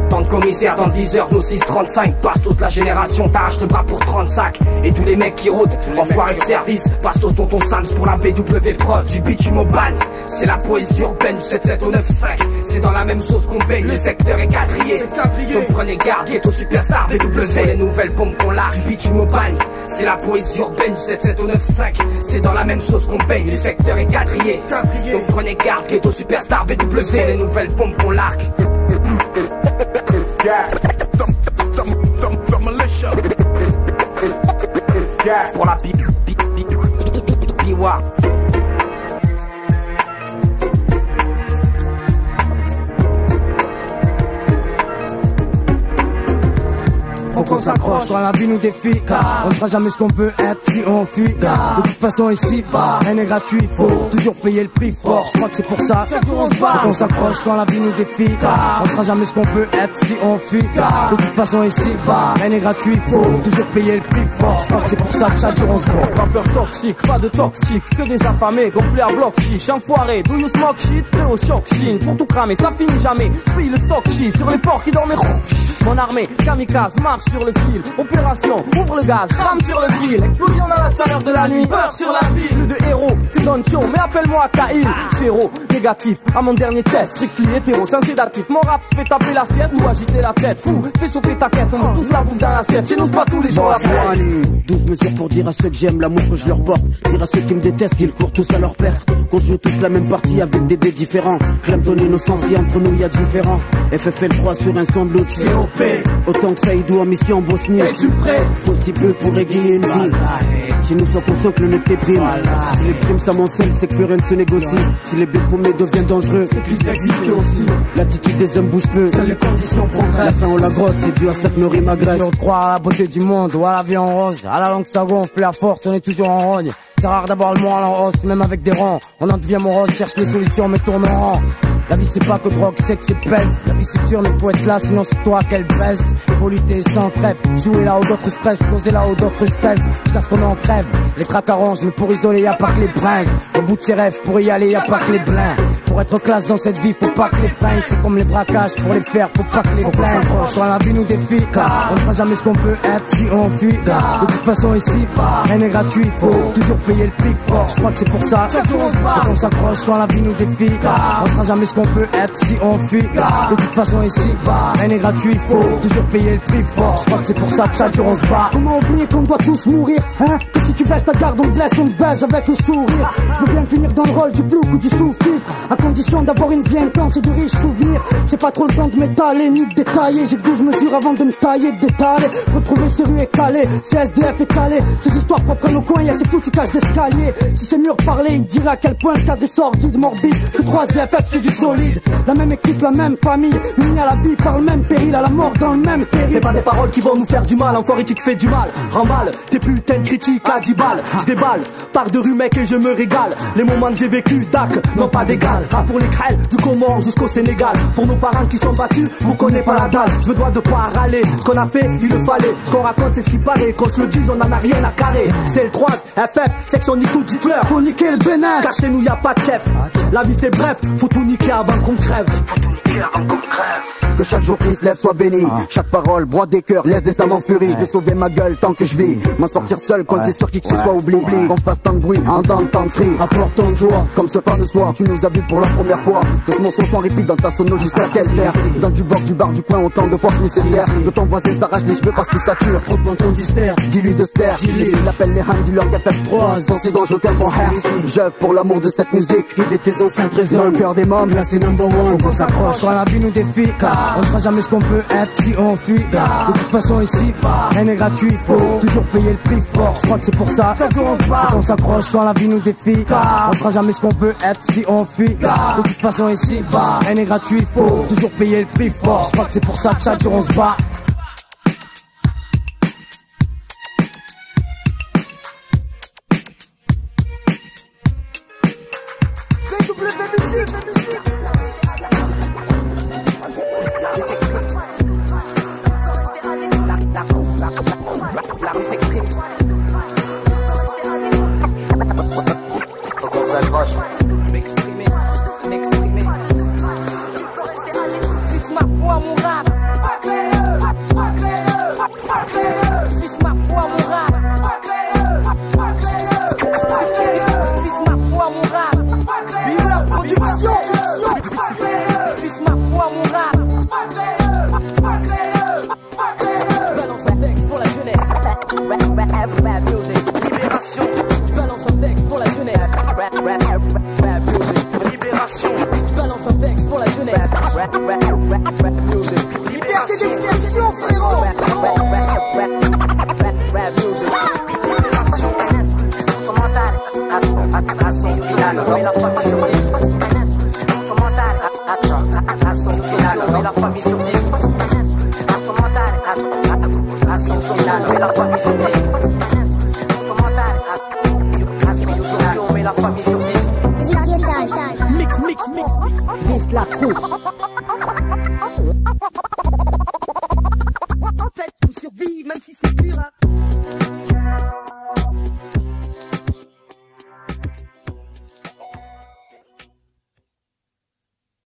Tant de commissaires dans 10 heures, nos 6-35. Bastos la génération, t'arraches le bras pour 30 sacs. Et tous les mecs qui rôdent, enfoirés de service. Bastos dont on Sams pour la BW Prod. Du bitume au bagne, c'est la poésie urbaine du 77 au 95. C'est dans la même sauce qu'on baigne, le secteur est quadrillé. Donc prenez garde, Ghetto Superstar BW. Les nouvelles bombes qu'on largue, du bitume au bagne. C'est la poésie urbaine du 77 au 95. C'est dans la même sauce qu'on baigne, le secteur est quadrillé. Donc prenez garde, Ghetto Superstar BW. Les nouvelles bombes qu'on largue. Pour la biwa. Faut qu'on s'accroche quand la vie nous défie, car on ne sera jamais ce qu'on peut être si on fuit. De toute façon ici, rien n'est gratuit, faut toujours payer le prix fort. Je crois que c'est pour ça faut qu'on s'accroche quand la vie nous défie, car on ne sera jamais ce qu'on peut être si on fuit. De toute façon ici, rien n'est gratuit, faut toujours payer le prix fort. Je crois que c'est pour ça que chaque jour on se bat. Rappeur toxique, pas de toxique, que des affamés, gonflés à bloc chiche, enfoiré, do you smoke shit, prêt au choc chine, pour tout cramer, ça finit jamais, j'paye le stock shit, sur les porcs qui dorment. Mon armée, kamikaze, marche sur le fil. Opération, ouvre le gaz, rame sur le grill. Explosion dans la chaleur de la nuit, peur sur la ville. Plus de héros, c'est Don Chio, mais appelle-moi Kaïl. Zéro, négatif, à mon dernier test. Strictly hétéro, sans sédatif. Mon rap fait taper la sieste ou agiter la tête. Fou, fais chauffer ta caisse, on mange tous la bouffe dans l'assiette. Chez nous, c'est pas tous les jours la fête. 12 mesures pour dire à ceux que j'aime l'amour que je leur porte. Dire à ceux qui me détestent qu'ils courent tous à leur perte. Qu'on joue tous la même partie avec des dés différents. Rien me donner nos sens, si entre nous y a différents. FFL 3 sur un son de l'autre. Autant que Saïdou en mission en Bosnie. Es-tu prêt? Faut si peu pour égayer une vie. Si nous sommes conscients que le net est prime. Si les primes s'amoncellent, c'est que plus rien ne se négocie. Si les buts paumés deviennent dangereux, c'est qu'ils existent aussi. L'attitude des hommes bouge peu. Seules les conditions progressent. La fin on la grosse, c'est dû à ça que nos rimes agressent. On croit à la beauté du monde ou à la vie en rose. À la langue ça gonfle, la force, on est toujours en rogne. C'est rare d'avoir le moral en hausse, même avec des rangs. On en devient morose, cherche les solutions mais tourne en rang. La vie c'est pas que drogue, c'est que c'est pèse. La vie c'est dur mais faut être là, sinon c'est toi qu'elle baisse. Faut lutter sans trêve, jouer là où d'autres stressent, poser là où d'autres se taisent. Jusqu'à ce qu'on en crève, les tracks arrangent, mais pour isoler y'a pas que les bringues. Au bout de ses rêves, pour y aller y'a pas que les blins. Pour être classe dans cette vie, faut pas que les fringues. C'est comme les braquages, pour les faire, faut pas que les blingues. Quand la vie nous défie, car on ne sera jamais ce qu'on peut être si on fuit. De toute façon ici, rien n'est gratuit, faut toujours payer le prix fort. Je crois que c'est pour ça qu'on s'accroche quand la vie nous défie, car on ne sera jamais ce qu'on peut être si on fuit. De toute façon ici, rien n'est gratuit, faut toujours payer le prix fort. Je crois que c'est pour ça que chaque jour on se bat. Comment oublier qu'on doit tous mourir, hein? Que si tu baisses ta garde, on te blesse, on te baise avec le sourire. Je veux bien finir dans le rôle du plouc ou du sous-fifre, à condition d'avoir une vie intense et de riches souvenirs. J'ai pas trop le temps de m'étaler ni de détailler. J'ai que 12 mesures avant de me tailler, de détaler. Retrouver ces rues écalées, ces SDF étalés. Ces histoires propres à nos coins, y'a ces foutus cages d'escalier. Si ces murs parlaient, ils diraient à quel point le cadre est sordide, morbide. Que 3 ZFF c'est du solide. La même équipe, la même famille, unis à la vie par le même péril, à la mort dans le même péril. C'est pas des paroles qui vont nous faire du mal, enfoiré tu te fais du mal. Remballe tes putains de critiques à 10 balles. J'déballe, par de rue mec et je me régale. Les moments que j'ai vécu, dac, non pas d'égal. Ah pour les crêles, du Comore jusqu'au Sénégal. Pour nos parents qui sont battus, vous connaissez pas la dalle. Je me dois de pas râler, ce qu'on a fait, il le fallait. Ce qu'on raconte c'est ce qui paraît, qu'on se le dise on en a rien à carrer. C'était le 3, FF, section ni tout Hitler. Faut niquer le Bénin, car chez nous y a pas de chef. La vie c'est bref, faut tout niquer avant qu'on crève. Faut tout niquer avant qu'on crève. Que chaque jour qui se lève soit béni. Chaque parole broie des cœurs, laisse des âmes en furie. Je vais sauver ma gueule tant que je vis. M'en sortir seul quand t'es sûr qui que ce soit oublie. Qu'on fasse tant de bruit, entendre tant de cris. Apporte tant de joie, comme ce fameux soir. Tu nous as vus pour la première fois. Que ce morceau soit répète dans ta sono jusqu'à qu'elle sert. Dans du bord du bar du coin autant de fois que nécessaire. De ton voisin s'arrache les cheveux parce qu'il sature. Trop de loin ton distère, dis-lui de se taire. Il appelle les hands, dis-leur qu'elle fait 3. Censé dans je t'aime bon hair. J'œuvre pour l'amour de cette musique. Guider tes anciens trésors. Dans le cœur des membres, là c'est number one. Faut qu'on s'accroche quand la vie nous défie, car on ne sera jamais ce qu'on peut être si on fuit. De toute façon ici, rien n'est gratuit, faut toujours payer le prix fort. Je crois que c'est pour ça qu'on s'accroche quand la vie nous défie, car on ne sera jamais ce qu'on peut être si on fuit. De toute façon ici, rien n'est gratuit, faut toujours payer le prix fort. Je crois que c'est pour ça que chaque jour on se bat. Je puisse ma foi, mon rap. Je puisse ma foi, mon rap. Biller Production. Je puisse ma foi, mon rap. Je balance un texte pour la jeunesse. Libération. Je balance un texte pour la jeunesse. Libération. Je balance un texte pour la jeunesse. Liberté d'expression, frérot. Gonfle la crew. En fait, pour survivre, même si c'est dur.